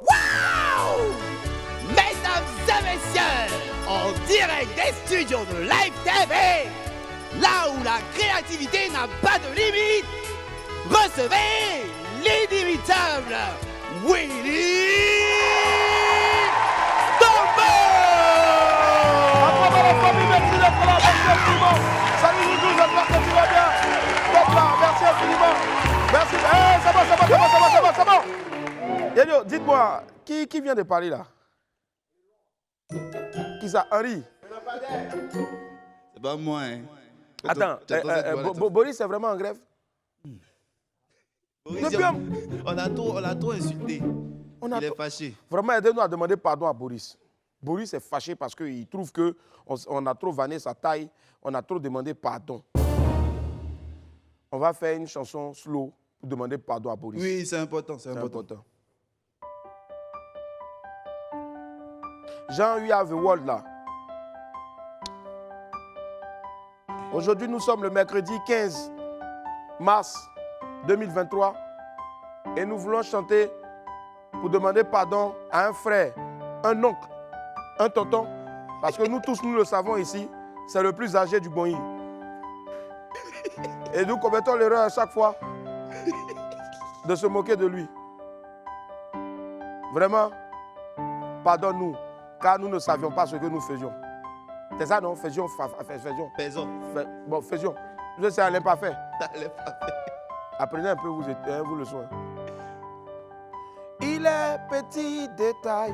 Waouh! Mesdames et messieurs, en direct des studios de Live TV, là où la créativité n'a pas de limite, recevez l'inimitable Willy Dombo! Après la famille, merci d'être là, merci infiniment. Salut vous tous, j'espère que tu vas bien. D'être là, merci infiniment. Merci. C'est bon. Yelio, dites-moi, qui vient de parler là? Qui ça? Henri? C'est pas moi, hein. Attends, Boris c'est vraiment en grève? Boris, on a trop insulté. Il est fâché. Vraiment, aidez-nous à demander pardon à Boris. Boris est fâché parce qu'il trouve qu'on a trop vanné sa taille, on a trop demandé pardon. On va faire une chanson slow pour demander pardon à Boris. Oui, c'est important, c'est important. Jean, we have a world là. Aujourd'hui, nous sommes le mercredi 15 mars 2023 et nous voulons chanter pour demander pardon à un frère, un oncle, un tonton, parce que nous tous, nous le savons ici, c'est le plus âgé du Boï. Et nous commettons l'erreur à chaque fois de se moquer de lui. Vraiment, pardonne-nous, car nous ne savions pas ce que nous faisions. C'est ça, non? Faisions. Bon, faisions. Je sais, elle n'est pas fait. Apprenez un peu, vous le soin. Il est petit détail.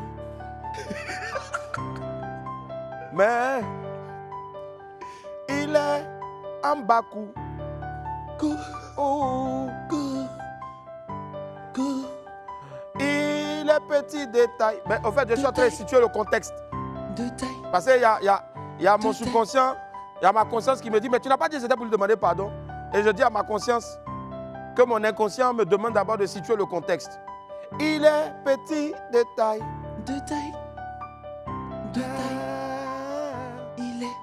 Mais il est en bas coup. Il est petit détail. Mais en fait, je suis en train de situer le contexte. Parce qu'il y a mon subconscient, il y a ma conscience qui me dit, mais tu n'as pas dit que c'était pour lui demander pardon. Et je dis à ma conscience que mon inconscient me demande d'abord de situer le contexte. Il est petit détail. Il est.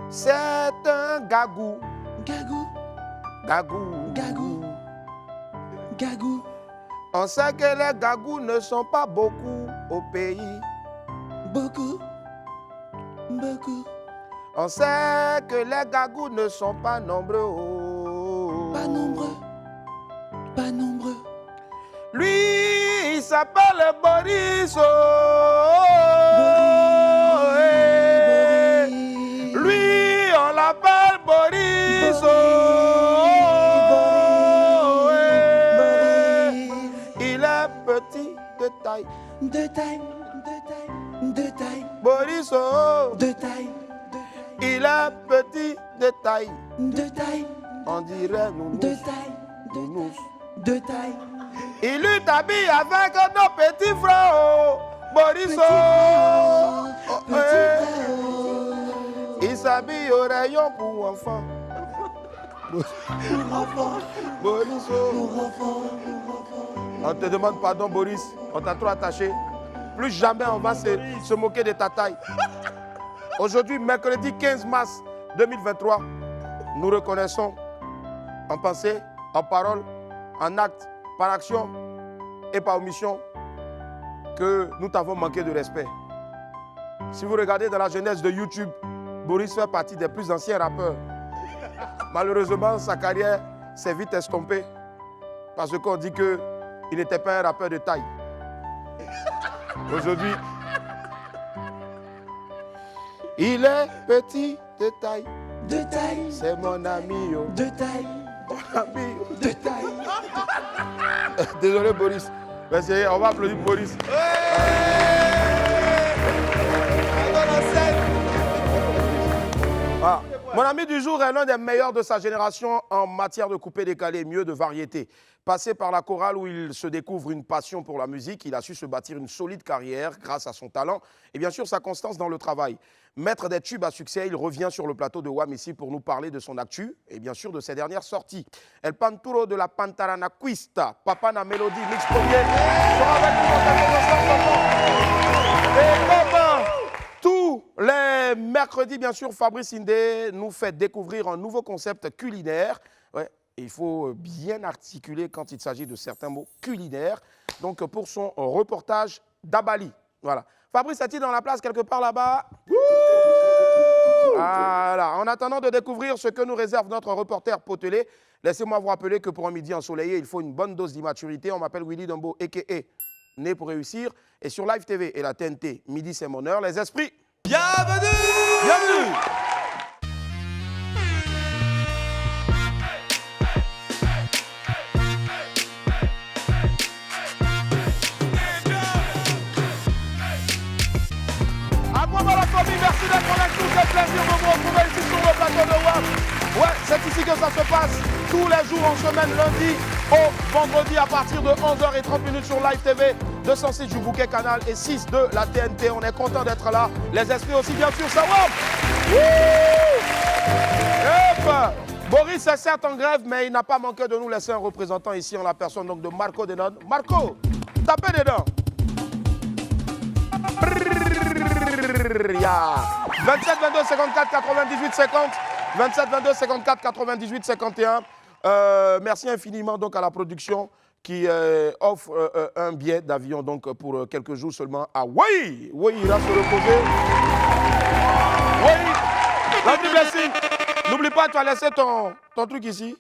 C'est un gagou. Gagou. On sait que les gagous ne sont pas beaucoup au pays. Beaucoup. On sait que les gagous ne sont pas nombreux. Pas nombreux. Lui, il s'appelle Boris. Lui, on l'appelle Boris. Il est petit de taille. Boris. Il est petit de taille. On dirait nous. De taille. Il lui habille avec nos petits frères. Boris. Il s'habille au rayon pour enfants. Boris. On te demande pardon, Boris. On t'a trop attaché. Plus jamais on va se moquer de ta taille. Aujourd'hui, mercredi 15 mars 2023, nous reconnaissons en pensée, en parole, en acte, par action et par omission que nous t'avons manqué de respect. Si vous regardez dans la jeunesse de YouTube, Boris fait partie des plus anciens rappeurs. Malheureusement, sa carrière s'est vite estompée parce qu'on dit qu'il n'était pas un rappeur de taille. Aujourd'hui, il est petit de taille. C'est mon ami. De taille. Mon ami. De taille. Désolé Boris. Merci, on va applaudir Boris. Ah. Mon ami du jour est l'un des meilleurs de sa génération en matière de coupé-décalé, mieux de variété. Passé par la chorale où il se découvre une passion pour la musique, il a su se bâtir une solide carrière grâce à son talent et bien sûr sa constance dans le travail. Maître des tubes à succès, il revient sur le plateau de WAM ici pour nous parler de son actu et bien sûr de ses dernières sorties. El Panturo de la Pantaranaquista, Papa na Mélodie, mix premier, sera avec nous dans et comme tous les mercredis, bien sûr, Fabrice Indé nous fait découvrir un nouveau concept culinaire. Ouais, il faut bien articuler quand il s'agit de certains mots culinaires. donc pour son reportage d'Abali. Voilà. Fabrice, est-il dans la place quelque part là-bas? Voilà. En attendant de découvrir ce que nous réserve notre reporter potelé, laissez-moi vous rappeler que pour un midi ensoleillé, il faut une bonne dose d'immaturité. On m'appelle Willy Dumbo, a.k.a. Né pour réussir. Et sur Live TV et la TNT, midi c'est mon heure. Les esprits, Bienvenue! bienvenue! À moi, la famille, merci d'être avec nous. C'est un plaisir de vous retrouver ici sur le plateau de WAP. Ouais, c'est ici que ça se passe tous les jours en semaine, lundi au vendredi à partir de 11h30 sur Live TV, 206 du Bouquet Canal et 6 de la TNT. On est content d'être là. Les esprits aussi, bien sûr, ça va. Boris est certes en grève, mais il n'a pas manqué de nous laisser un représentant ici en la personne donc de Marco Denon. Marco, tapez des dents. 27 22 54 98 50 27 22 54 98 51. Merci infiniment donc à la production qui offre un billet d'avion donc pour quelques jours seulement à Wai. Wai ira se reposer. Wai, lundi blessing. N'oublie pas, tu as laissé ton truc ici.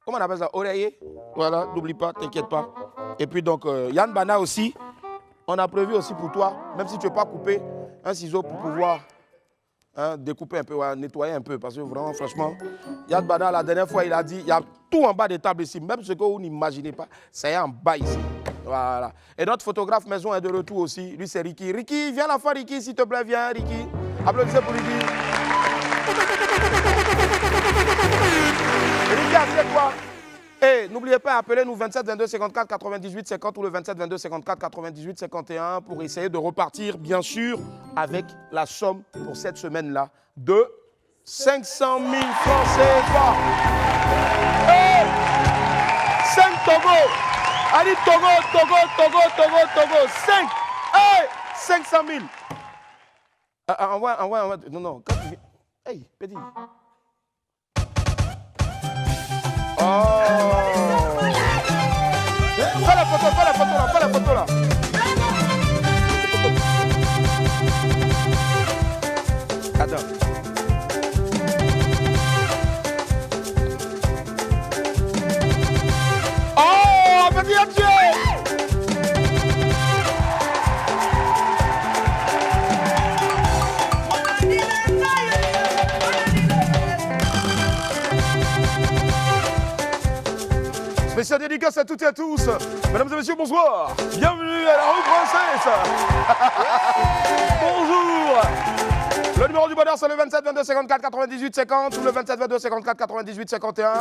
Comment on appelle ça? Oreiller. Voilà, n'oublie pas, t'inquiète pas. Et puis donc Yann Bana aussi. On a prévu aussi pour toi, même si tu ne veux pas couper, un ciseau pour pouvoir découper un peu, nettoyer un peu. Parce que vraiment, franchement, Yann Bana, la dernière fois, il a dit, il y a tout en bas des tables ici. Même ce que vous n'imaginez pas, c'est en bas ici. Voilà. Et notre photographe maison est de retour aussi. Lui, c'est Ricky. Ricky, viens la fois, Ricky, s'il te plaît, viens, Ricky. Applaudissez pour Ricky. Ricky, assieds-toi. Et n'oubliez pas, appelez-nous 27 22 54 98 50 ou le 27 22 54 98 51 pour essayer de repartir, bien sûr, avec la somme pour cette semaine-là de 500 000 francs CFA. Et 5 Togo. Allez, Togo, Togo, Togo, Togo, Togo. 5. Hey, 500 000. Envoie. Non. Quand tu viens. Hey, petit. Oh! Fais la photo là. Attends. Oh, petit Dieu! Spécial dédicace à toutes et à tous. Mesdames et messieurs, bonsoir. Bienvenue à la rue Princesse. Bonjour. Le numéro du bonheur, c'est le 27 22 54 98 50 ou le 27 22 54 98 51.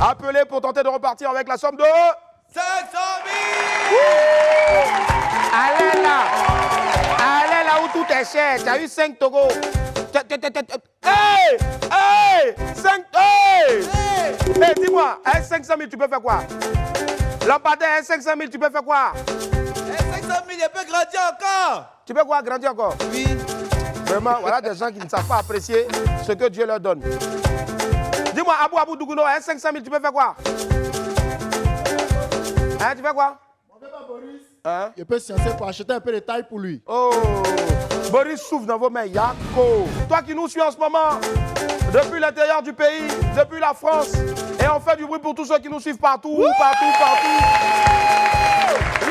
Appelez pour tenter de repartir avec la somme de 500 000! Allez là où tout est cher. Tu as eu 5 Togo. Hey! 5! Hey! Hey, dis-moi, à 500 000, tu peux faire quoi? Lampadaire, à 500 000, tu peux faire quoi? 500 000, il peut grandir encore! Tu peux quoi, grandir encore? Oui. Vraiment, voilà des gens qui ne savent pas apprécier ce que Dieu leur donne. Dis-moi, Abou Dougouno, à 500 000, tu peux faire quoi? Hein, tu fais quoi? Hein? Je peux sciencer pour acheter un peu de taille pour lui. Oh, Boris souffle dans vos mains, Yako. Toi qui nous suis en ce moment, depuis l'intérieur du pays, depuis la France, et on fait du bruit pour tous ceux qui nous suivent partout. Lui,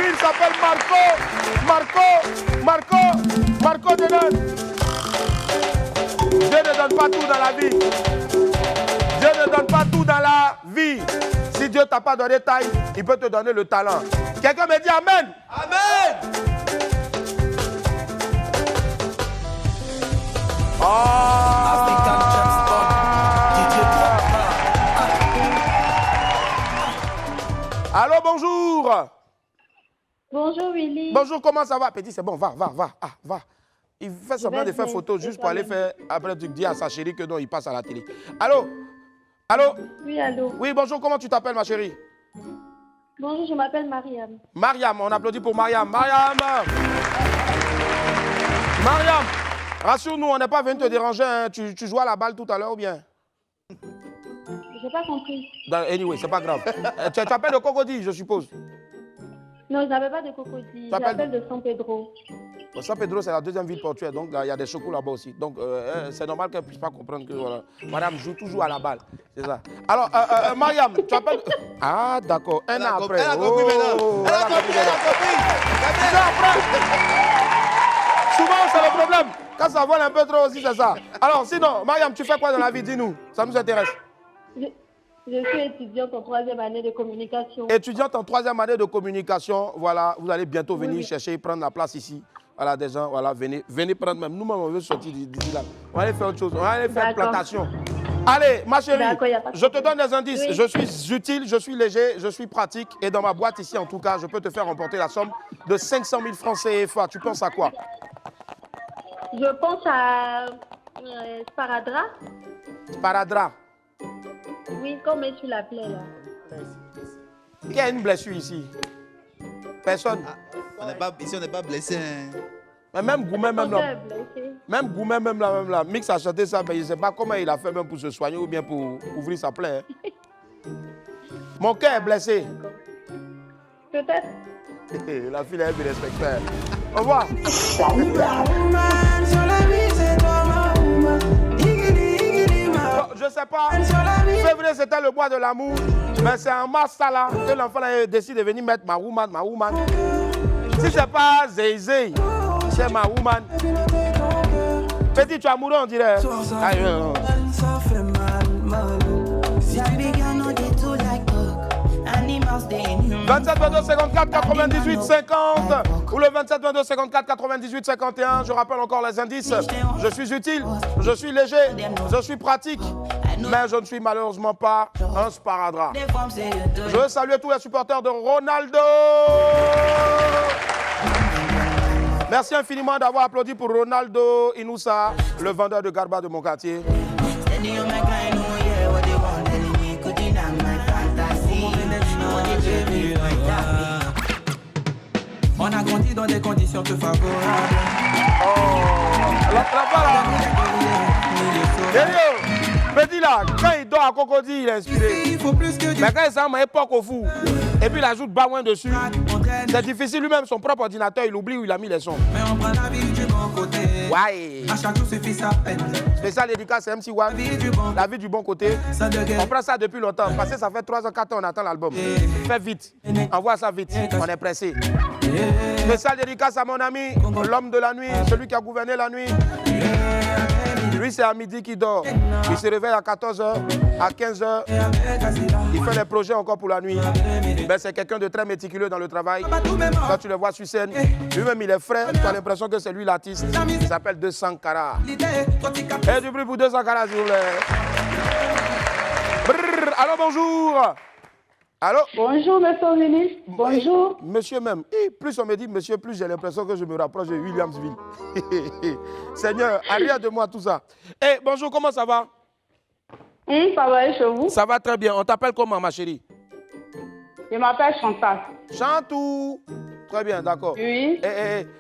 il s'appelle Marco Denon. Dieu ne donne pas tout dans la vie. Dieu ne donne pas tout dans la vie. Si Dieu t'a pas donné taille, il peut te donner le talent. Quelqu'un me dit Amen. Amen! Allô, bonjour. Bonjour Willy. Bonjour, comment ça va? Petit, c'est bon, va. Va. Il fait semblant de faire photo juste pour aller faire. Après, tu dis à sa chérie que non, il passe à la télé. Allô? Oui, allô. Oui, bonjour, comment tu t'appelles, ma chérie? Bonjour, je m'appelle Mariam. Mariam, on applaudit pour Mariam. Mariam, rassure-nous, on n'est pas venu te déranger. Hein. Tu jouais à la balle tout à l'heure ou bien? J'ai pas compris. Anyway, c'est pas grave. Tu t'appelles le Cocody, je suppose. Non, je n'avais pas de Cocody. J'appelle de San Pedro. San Pedro, c'est la deuxième ville portuaire, donc il y a des chocos là-bas aussi. Donc c'est normal qu'elle ne puisse pas comprendre que voilà, madame joue toujours à la balle. C'est ça. Alors, Mariam, tu appelles. Ah, d'accord. Un an après. Elle a compris maintenant. Elle a compris, elle a compris. Souvent, c'est le problème. Quand ça vole un peu trop aussi, c'est ça. Alors, sinon, Mariam, tu fais quoi dans la vie? Dis-nous. Ça nous intéresse. Je suis étudiante en 3e année de communication. Étudiante en 3e année de communication. Voilà, vous allez bientôt venir chercher, prendre la place ici. Voilà, des gens, voilà, venez prendre même. Nous-mêmes, on veut sortir d'ici là. On va aller faire autre chose. On va aller faire plantation. Allez, ma chérie, je te donne des indices. Oui. Je suis utile, je suis léger, je suis pratique. Et dans ma boîte ici, en tout cas, je peux te faire remporter la somme de 500 000 francs CFA. Tu penses à quoi? Je pense à Sparadra. Sparadra? Oui, comme tu l'appelais là. Qui a une blessure ici? Personne. Ici, on n'est pas blessé. Hein. Mais même Goumet, même là. Même Goumet, même là. Mix a chanté ça, mais je ne sais pas comment il a fait même pour se soigner ou bien pour ouvrir sa plaie. Hein. Mon cœur est blessé. Peut-être. La fille est bien respectée. Au revoir. Je ne sais pas. Février, c'était le mois de l'amour. Mais c'est en mars, ça là, que l'enfant décide de venir mettre ma woman. Si ce n'est pas Zézé, c'est ma woman. Petit, tu es amoureux, on dirait. Aïe, non. 27 22 54 98 50 ou le 27 22 54 98 51. Je rappelle encore les indices. Je suis utile, je suis léger, je suis pratique, mais je ne suis malheureusement pas un sparadrap. Je veux saluer tous les supporters de Ronaldo. Merci infiniment d'avoir applaudi pour Ronaldo Inoussa, le vendeur de garba de mon quartier. On a grandi dans des conditions peu favorables. Petit là, quand il dort à Cocody, il est inspiré. Mais quand il s'en met époque au fou, et puis il ajoute Baouin dessus, c'est difficile. Lui-même, son propre ordinateur, il oublie où il a mis les sons. Mais on prend la vie du bon côté. Ouais. À chaque jour suffit sa peine. Spécial dédicace, c'est MC One. La vie du bon côté. On prend ça depuis longtemps. Parce que ça fait 3 ans, 4 ans, on attend l'album. Fais vite. Envoie ça vite. On est pressé. Spécial dédicace à mon ami, l'homme de la nuit, celui qui a gouverné la nuit. Lui, c'est à midi qu'il dort. Il se réveille à 14h, à 15h. Il fait les projets encore pour la nuit. Ben, c'est quelqu'un de très méticuleux dans le travail. Quand tu le vois sur scène, lui-même, il est frais. Tu as l'impression que c'est lui l'artiste. Il s'appelle 200 Carats. Et du bruit pour 200 Carats, s'il vous plaît. Brrr, allô, bonjour. Allô? Bonjour, monsieur le ministre. Bonjour. Monsieur même. Et plus on me dit monsieur, plus j'ai l'impression que je me rapproche de Williamsville. Seigneur, arrière de moi tout ça. Eh, bonjour, comment ça va? Ça va et chez vous? Ça va très bien. On t'appelle comment, ma chérie? Je m'appelle Chantal. Chantou. Très bien, d'accord. Oui.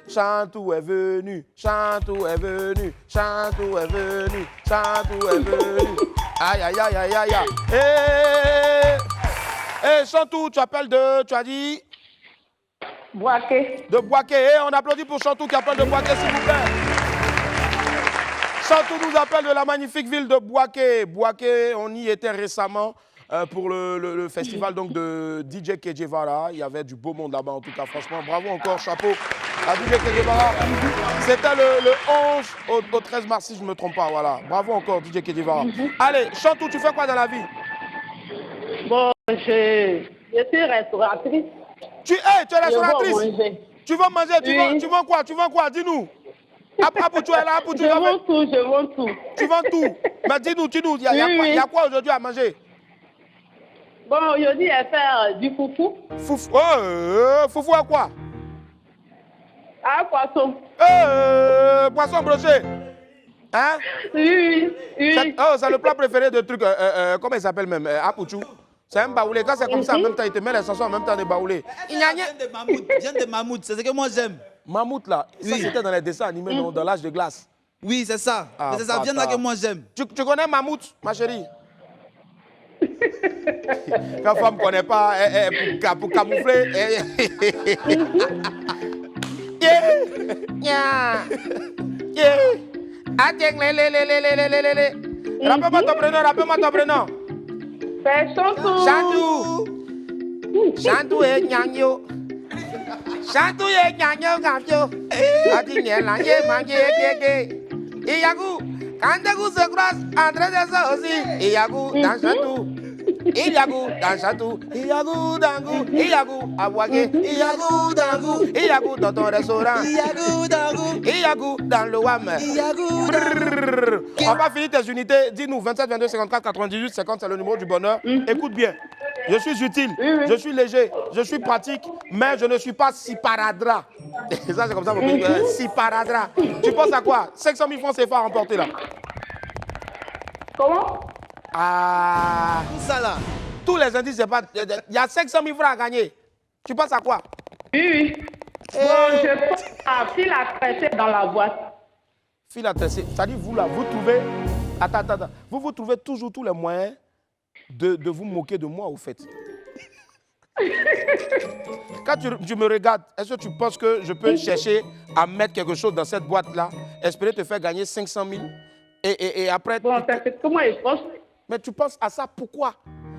Chantou est venu. Chantou est venu. Chantou est venu. Chantou est venu. Aïe, aïe, aïe, aïe, aïe, aïe. Chantou, tu appelles de, tu as dit? Boaké. De Boaké. On applaudit pour Chantou qui appelle de Boaké, s'il vous plaît. Chantou nous appelle de la magnifique ville de Boaké. Boaké, on y était récemment pour le festival donc, de DJ Kejevara. Il y avait du beau monde là-bas, en tout cas. Franchement, bravo encore, chapeau à DJ Kejevara. C'était le 11 au 13 mars, si je ne me trompe pas. Voilà. Bravo encore, DJ Kejevara. Allez, Chantou, tu fais quoi dans la vie? Bon, je suis restauratrice. Tu es restauratrice? Tu vas manger, Oui. tu vends quoi? Tu vends quoi? Dis-nous. Apou, tu es là, Apou, tu Je vends tout. Tu vends tout. Mais dis-nous, il y a quoi aujourd'hui à manger? Bon, aujourd'hui, je vais faire du foufou. Foufou à quoi? À poisson. Poisson broché. Hein? Oui. C'est le plat préféré de truc. Comment il s'appelle même? Apouchou. C'est un baoulé. Quand c'est comme ça, en même temps, il te met les chansons en même temps des baoulés. Viens de mammouth, c'est ce que moi j'aime. Mammouth là, ça c'était dans les dessins animés, non, dans l'âge de glace. Oui, c'est ça. C'est ça, viens là que moi j'aime. Tu connais Mammouth, ma chérie? Quand femme ne connaît pas, pour camoufler. Rappelle-moi ton prénom. C'est Chantou. Chantou et Nyangyo. Chantou et Nyangyo Gambio. Adi Nyela, Iyagu, quand vous se croisent, André de ça aussi. Iyagu, dans Chantou. Iyagu, dans Chantou. Iyagu, Dangou. Iyagu, Abouaké. Iyagu, Dangou. Iyagu, dans ton restaurant. Iyagu Dangou. Iyagu, dans le WAM. Iyagu. On va finir tes unités. Dis-nous 27, 22, 54, 98, 50, c'est le numéro du bonheur. Écoute bien. Je suis utile, je suis léger, je suis pratique, mais je ne suis pas si paradra. Ça, c'est comme ça, si paradra. Tu penses à quoi? 500 000 francs CFA à remporter là. Comment? Ah. Tout ça là. Tous les indices, c'est pas. Il y a 500 000 francs à gagner. Tu penses à quoi? Oui. Bon, je pense à fil à tresser dans la boîte. Fil à tresser. C'est-à-dire, vous là, vous trouvez. Attends. Vous trouvez toujours tous les moyens de vous moquer de moi, au fait. Quand tu me regardes, est-ce que tu penses que je peux chercher à mettre quelque chose dans cette boîte-là, espérer te faire gagner 500 000 et après... Bon, c'est comment il pense? Mais tu penses à ça, pourquoi?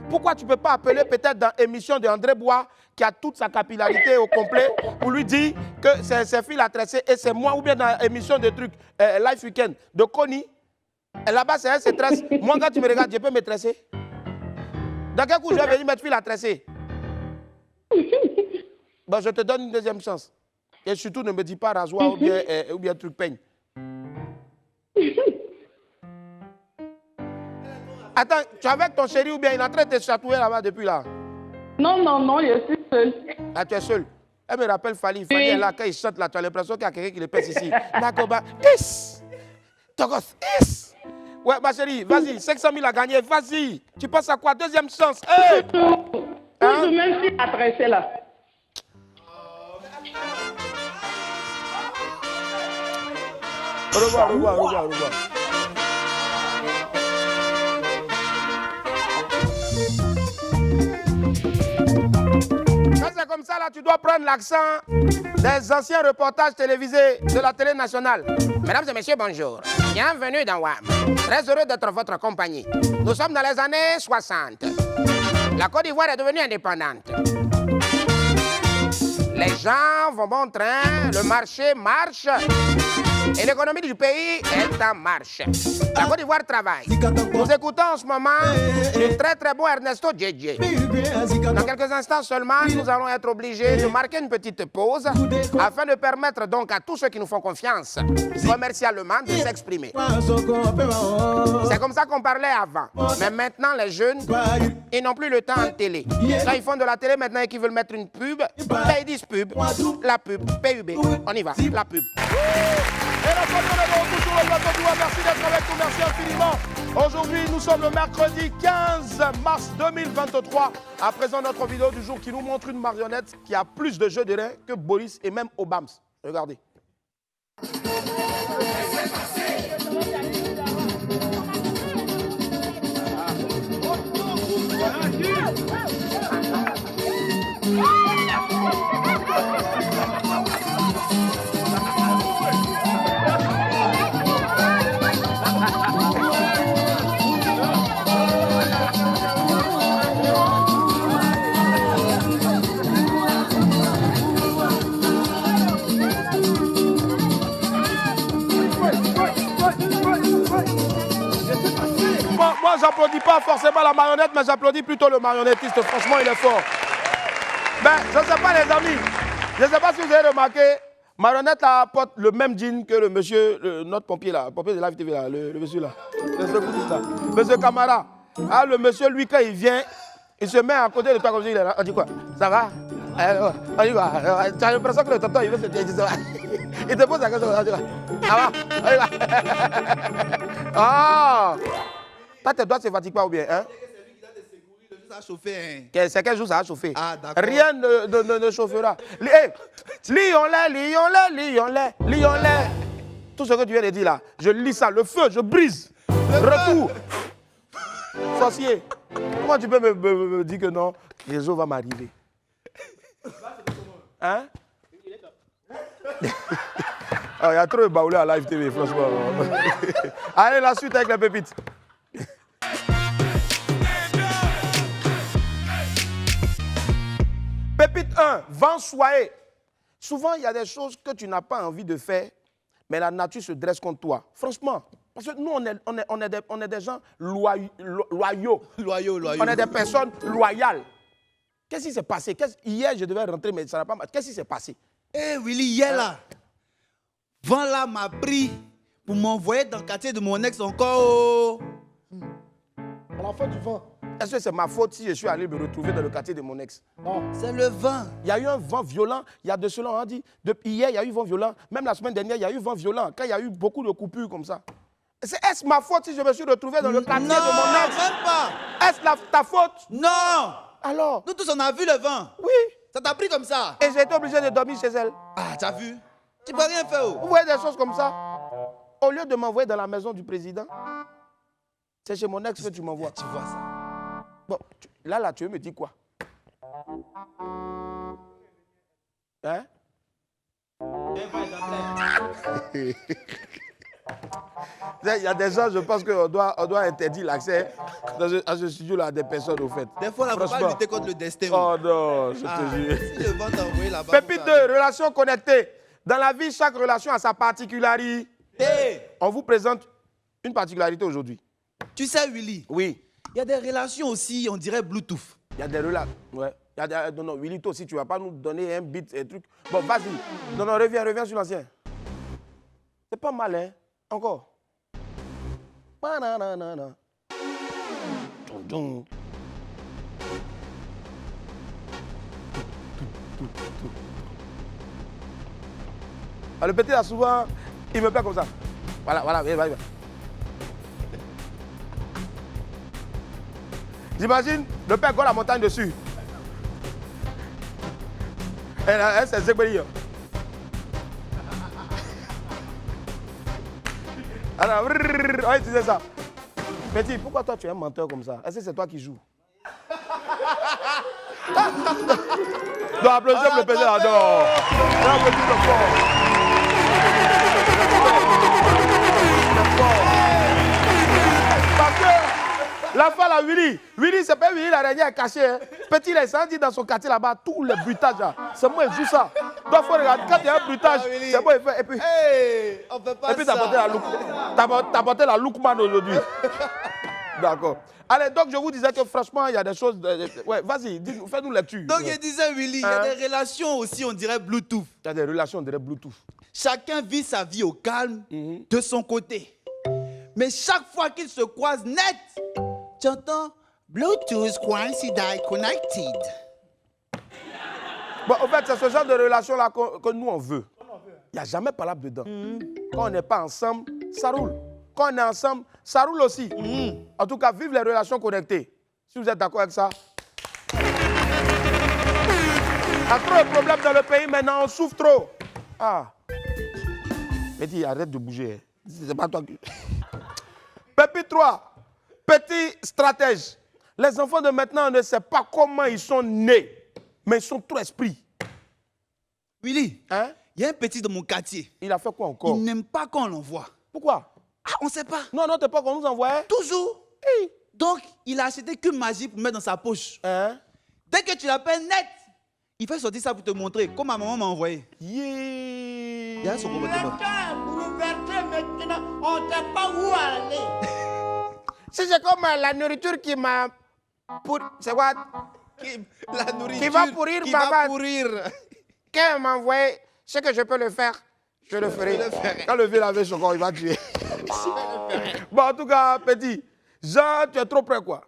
Pourquoi tu ne peux pas appeler peut-être dans l'émission de André Bois, qui a toute sa capillarité au complet, pour lui dire que c'est fil à tresser et c'est moi, ou bien dans l'émission de trucs, Life Weekend, de Connie, là-bas c'est elle se tresse. Moi, quand tu me regardes, je peux me tresser? Dans quel coup je vais venir mettre fil à tresser? Bon, je te donne une deuxième chance. Et surtout, ne me dis pas rasoir ou bien truc peigne. Attends, tu es avec ton chéri ou bien il est en train de te chatouiller là-bas depuis là? Non, je suis seule. Ah, tu es seule? Elle me rappelle Fali. Fali est là, quand il chante là, tu as l'impression qu'il y a quelqu'un qui le pèse ici. Nagoba, is! Togos, is! Ouais, ma chérie, vas-y, 500 000 à gagner, vas-y. Tu penses à quoi? Deuxième chance. Hey! Toujours même fil à tresser là. Au revoir. Quand c'est comme ça, là, tu dois prendre l'accent des anciens reportages télévisés de la télé nationale. Mesdames et messieurs, bonjour. Bienvenue dans WAM. Très heureux d'être en votre compagnie. Nous sommes dans les années 60. La Côte d'Ivoire est devenue indépendante. Les gens vont bon train, le marché marche et l'économie du pays est en marche. La Côte d'Ivoire travaille. Nous écoutons en ce moment le très très bon Ernesto Djedje. Dans quelques instants seulement, nous allons être obligés de marquer une petite pause afin de permettre donc à tous ceux qui nous font confiance commercialement de s'exprimer. C'est comme ça qu'on parlait avant. Mais maintenant, les jeunes, ils n'ont plus le temps en télé. Quand ils font de la télé maintenant et qu'ils veulent mettre une pub, ben ils disent pub, la pub, PUB. On y va, la pub. Et la famille, on est de retour sur le plateau du WAM. Merci d'être avec nous, merci infiniment. Aujourd'hui, nous sommes le mercredi 15 mars 2023. À présent, notre vidéo du jour qui nous montre une marionnette qui a plus de jeux de reins que Boris et même Obams. Regardez. Moi, j'applaudis pas forcément la marionnette, mais j'applaudis plutôt le marionnettiste. Franchement, il est fort. Ben, je ne sais pas, les amis. Je ne sais pas si vous avez remarqué, marionnette là, porte le même jean que le monsieur, notre pompier là, le pompier de la TV là, le monsieur là. Monsieur Camara. Ah, le monsieur, lui, quand il vient, il se met à côté de toi comme ça, il est là. On dit quoi? Ça va? On dit quoi? Tu as l'impression que le tonton, il veut se dire ça. Il te pose la question, on dit quoi? Ça va? On dit quoi? Ah! Toi, tes doigts ne se fatiguent pas ou bien, hein? Ça a chauffé, hein? C'est quel jour ça a chauffé? Ah, d'accord. Rien ne chauffera. Lions-les. Tout ce que tu viens de dire là, je lis ça. Le feu, je brise. Retour. Sorcier. Comment tu peux me dire que non, réseau va m'arriver? Hein? Oh, il y a trop de baoulés à Live TV, franchement. Allez, la suite avec les pépites. Pépite 1, vent soyez. Souvent, il y a des choses que tu n'as pas envie de faire, mais la nature se dresse contre toi. Franchement, parce que nous, on est des gens loyaux. Loyaux. On est des personnes loyales. Qu'est-ce qui s'est passé? Hier, je devais rentrer, mais ça n'a pas marché. Qu'est-ce qui s'est passé? Eh Willy, hier là, vent là m'a pris pour m'envoyer dans le quartier de mon ex encore. À la fin du vent. Est-ce que c'est ma faute si je suis allé me retrouver dans le quartier de mon ex? Non. C'est le vent. Il y a eu un vent violent. Il y a de cela, on a dit. Depuis hier, il y a eu vent violent. Même la semaine dernière, il y a eu vent violent. Quand il y a eu beaucoup de coupures comme ça. Est-ce ma faute si je me suis retrouvé dans le quartier de mon ex? Même pas. Est-ce ta faute? Non. Alors? Nous tous, on a vu le vent. Oui. Ça t'a pris comme ça. Et j'ai été obligé de dormir chez elle. Ah, t'as vu? Tu peux rien faire. Vous voyez des choses comme ça? Au lieu de m'envoyer dans la maison du président, c'est chez mon ex que tu m'envoies. Tu vois ça. Bon, là, tu veux me dire quoi? Hein? Il y a des gens, je pense qu'on doit interdire l'accès à ce studio-là à des personnes, au fait. Des fois, on ne va pas lutter contre le destin. Oh non, je te jure. Si le vent t'a envoyé là-bas. Pépite 2, relations connectées. Dans la vie, chaque relation a sa particularité. On vous présente une particularité aujourd'hui. Tu sais, Willy, Oui. il y a des relations aussi, on dirait Bluetooth. Il y a des relations. Ouais. Non, Willy, toi aussi, tu ne vas pas nous donner un beat, un truc. Bon, vas-y. Non, reviens sur l'ancien. C'est pas mal, hein? Encore. Bananana. Ah, le petit là, souvent, il me plaît comme ça. Voilà, viens. J'imagine le père go la montagne dessus. Elle, c'est Zégbéli. Alors, ouais, tu sais ça. Petit, pourquoi toi tu es un menteur comme ça? Est-ce que c'est toi qui joues? Non, applaudissez le petit là, non. Applaudissez le fort. Parce que la femme là, Willy, c'est pas Willy la dernière cachée. Hein. Petit, il est dit dans son quartier là-bas, tous les bruitages là. C'est moi qui joue ça. Donc il faut regarder, quand il y a un bruitage, c'est moi qui fait. Et puis, On fait pas et puis t'as porté la Lookman aujourd'hui. D'accord. Allez, donc je vous disais que franchement, il y a des choses. Ouais, vas-y, fais-nous lecture. Donc je disais, Willy, il y a des relations aussi, on dirait Bluetooth. Il y a des relations, on dirait Bluetooth. Chacun vit sa vie au calme de son côté. Mais chaque fois qu'ils se croisent net, tu entends Bluetooth coincide connected. Bon, en fait, c'est ce genre de relation-là que nous, on veut. Il n'y a jamais palabre dedans. Quand on n'est pas ensemble, ça roule. Quand on est ensemble, ça roule aussi. En tout cas, vive les relations connectées. Si vous êtes d'accord avec ça. Il y a trop de problèmes dans le pays maintenant, on souffre trop. Ah. Petit, arrête de bouger. C'est pas toi qui... Pépite 3, petit stratège. Les enfants de maintenant, on ne sait pas comment ils sont nés, mais ils sont trop esprits. Willy, Hein? il y a un petit de mon quartier. Il a fait quoi encore? Il n'aime pas quand on l'envoie. Pourquoi? Ah, on ne sait pas. Non, t'es pas qu'on nous envoyait. Toujours. Hey. Donc, il a acheté qu'une magie pour mettre dans sa poche. Hein? Dès que tu l'appelles net, il fait sortir ça pour te montrer, comme ma maman m'a envoyé. Yeah. Il y a son comportement. Maintenant, on ne sait pas où aller. Si c'est comme la nourriture qui m'a... C'est quoi? La nourriture Qui va pourrir, qui maman. va pourrir. Quand elle m'a envoyé, je sais que je peux le faire. Je le ferai. Quand le vieux avait son corps, il va tuer. Bon, en tout cas, petit, Jean, tu es trop près, quoi.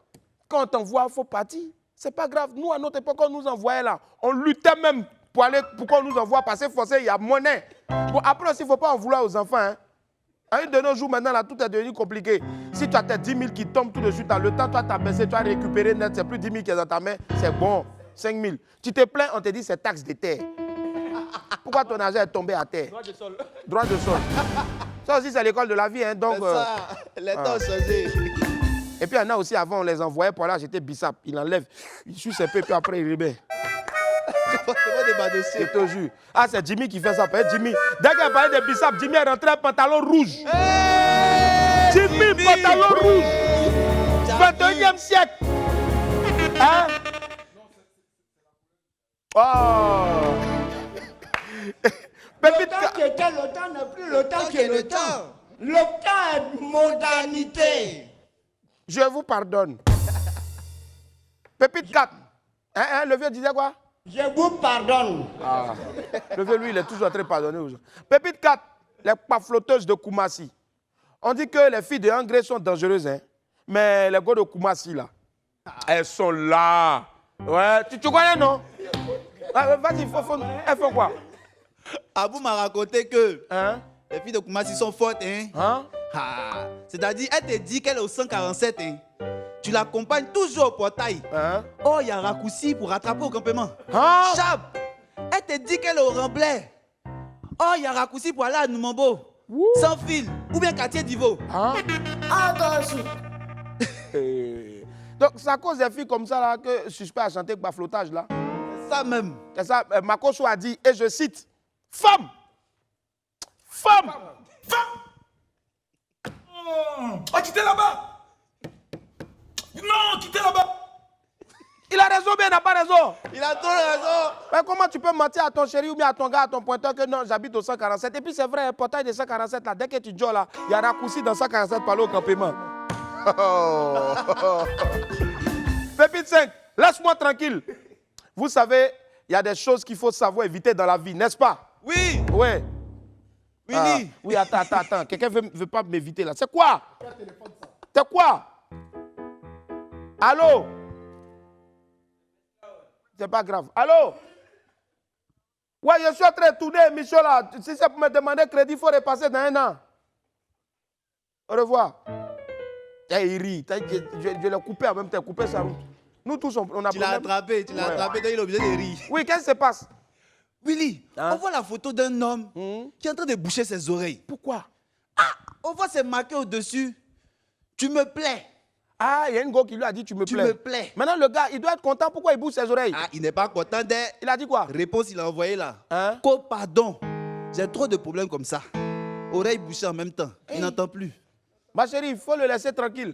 Quand on t'envoie, il faut partir. C'est pas grave. Nous, à notre époque, quand on nous envoyait là, on luttait même pour qu'on nous envoie passer forcé, il y a monnaie. Bon, après aussi, il ne faut pas en vouloir aux enfants. Hein. À une de nos jours, maintenant, là, tout est devenu compliqué. Si tu as tes 10 000 qui tombent tout de suite, dans le temps, toi, tu as baissé, tu as récupéré net, c'est plus 10 000 qui est dans ta main, c'est bon. 5 000. Tu te plains, on te dit c'est taxe de terre. Pourquoi ton argent est tombé à terre? Droit de sol. Droit de sol. Ça aussi, c'est l'école de la vie. Hein, donc, Ça, les temps ont changé. Et puis il y en a aussi, avant, on les envoyait pour aller acheter bissap. Il enlève, il suce un peu, puis après, il remet. C'est pas des bas dossiers. Je te jure. Ah, c'est Jimmy qui fait ça. Jimmy, dès qu'il parlait de bissap, Jimmy est rentré en pantalon rouge. Hey, Jimmy, pantalon rouge. 21e siècle. Hein? Oh! Le temps qui était le temps n'est plus le temps qui est le temps. Le temps est modernité. Je vous pardonne. Pépite 4. Hein, le vieux disait quoi? Je vous pardonne. Ah. Le vieux, lui, il est toujours en train de pardonner aux gens. Pépite 4. Les pafloteuses de Koumassi. On dit que les filles de Angré sont dangereuses, hein? Mais les gars de Koumassi, là, elles sont là. Ouais, tu connais, non? Vas-y, elles font quoi? Abou m'a raconté que Hein? les filles de Koumassi sont fortes, hein? Hein? Ah, c'est-à-dire, elle te dit qu'elle est au 147, hein? Tu l'accompagnes toujours au portail. Hein? Oh, il y a un raccourci pour rattraper au campement. Hein? Chap, elle te dit qu'elle est au Remblai. Oh, il y a un raccourci pour aller à Numambo. Sans fil. Ou bien quartier d'Ivo. Hein? Donc, c'est à cause des filles comme ça là, que je suis pas à chanter avec ma flottage là. Ça même. C'est ça, Makoso a dit, et je cite, femme! Femme! Femme! Oh, quittez là-bas! Non, quittez là-bas! Il a raison, bien, il n'a pas raison. Il a trop raison. Mais comment tu peux mentir à ton chéri ou bien à ton gars, à ton pointeur que non, j'habite au 147. Et puis c'est vrai, un portail de 147 là, dès que tu joues là, il y a un raccourci dans 147 pour aller au campement. Pépite 5, laisse-moi tranquille. Vous savez, il y a des choses qu'il faut savoir éviter dans la vie, n'est-ce pas? Oui. Ouais. Willy. Oui, attends. Quelqu'un veut pas m'éviter là. C'est quoi? C'est quoi? Allô? C'est pas grave. Allô? Ouais, je suis en train de tourner l'émission là. Si c'est pour me demander crédit, il faut repasser dans 1 an. Au revoir. Il rit. Je l'ai coupé en même temps, coupé sa route. Nous tous, on a Tu l'as attrapé, donc il est obligé de rire. Oui, qu'est-ce qui se passe? Willy, Hein? on voit la photo d'un homme qui est en train de boucher ses oreilles. Pourquoi? Ah, on voit c'est marqué au-dessus. Tu me plais. Ah, il y a une go qui lui a dit tu me plais. Tu me plais. Maintenant, le gars, il doit être content. Pourquoi il bouge ses oreilles? Ah, il n'est pas content des Il a dit quoi? réponses qu'il a envoyées là. Hein? Oh, pardon. J'ai trop de problèmes comme ça. Oreille bouchée en même temps. Il n'entend plus. Ma chérie, il faut le laisser tranquille.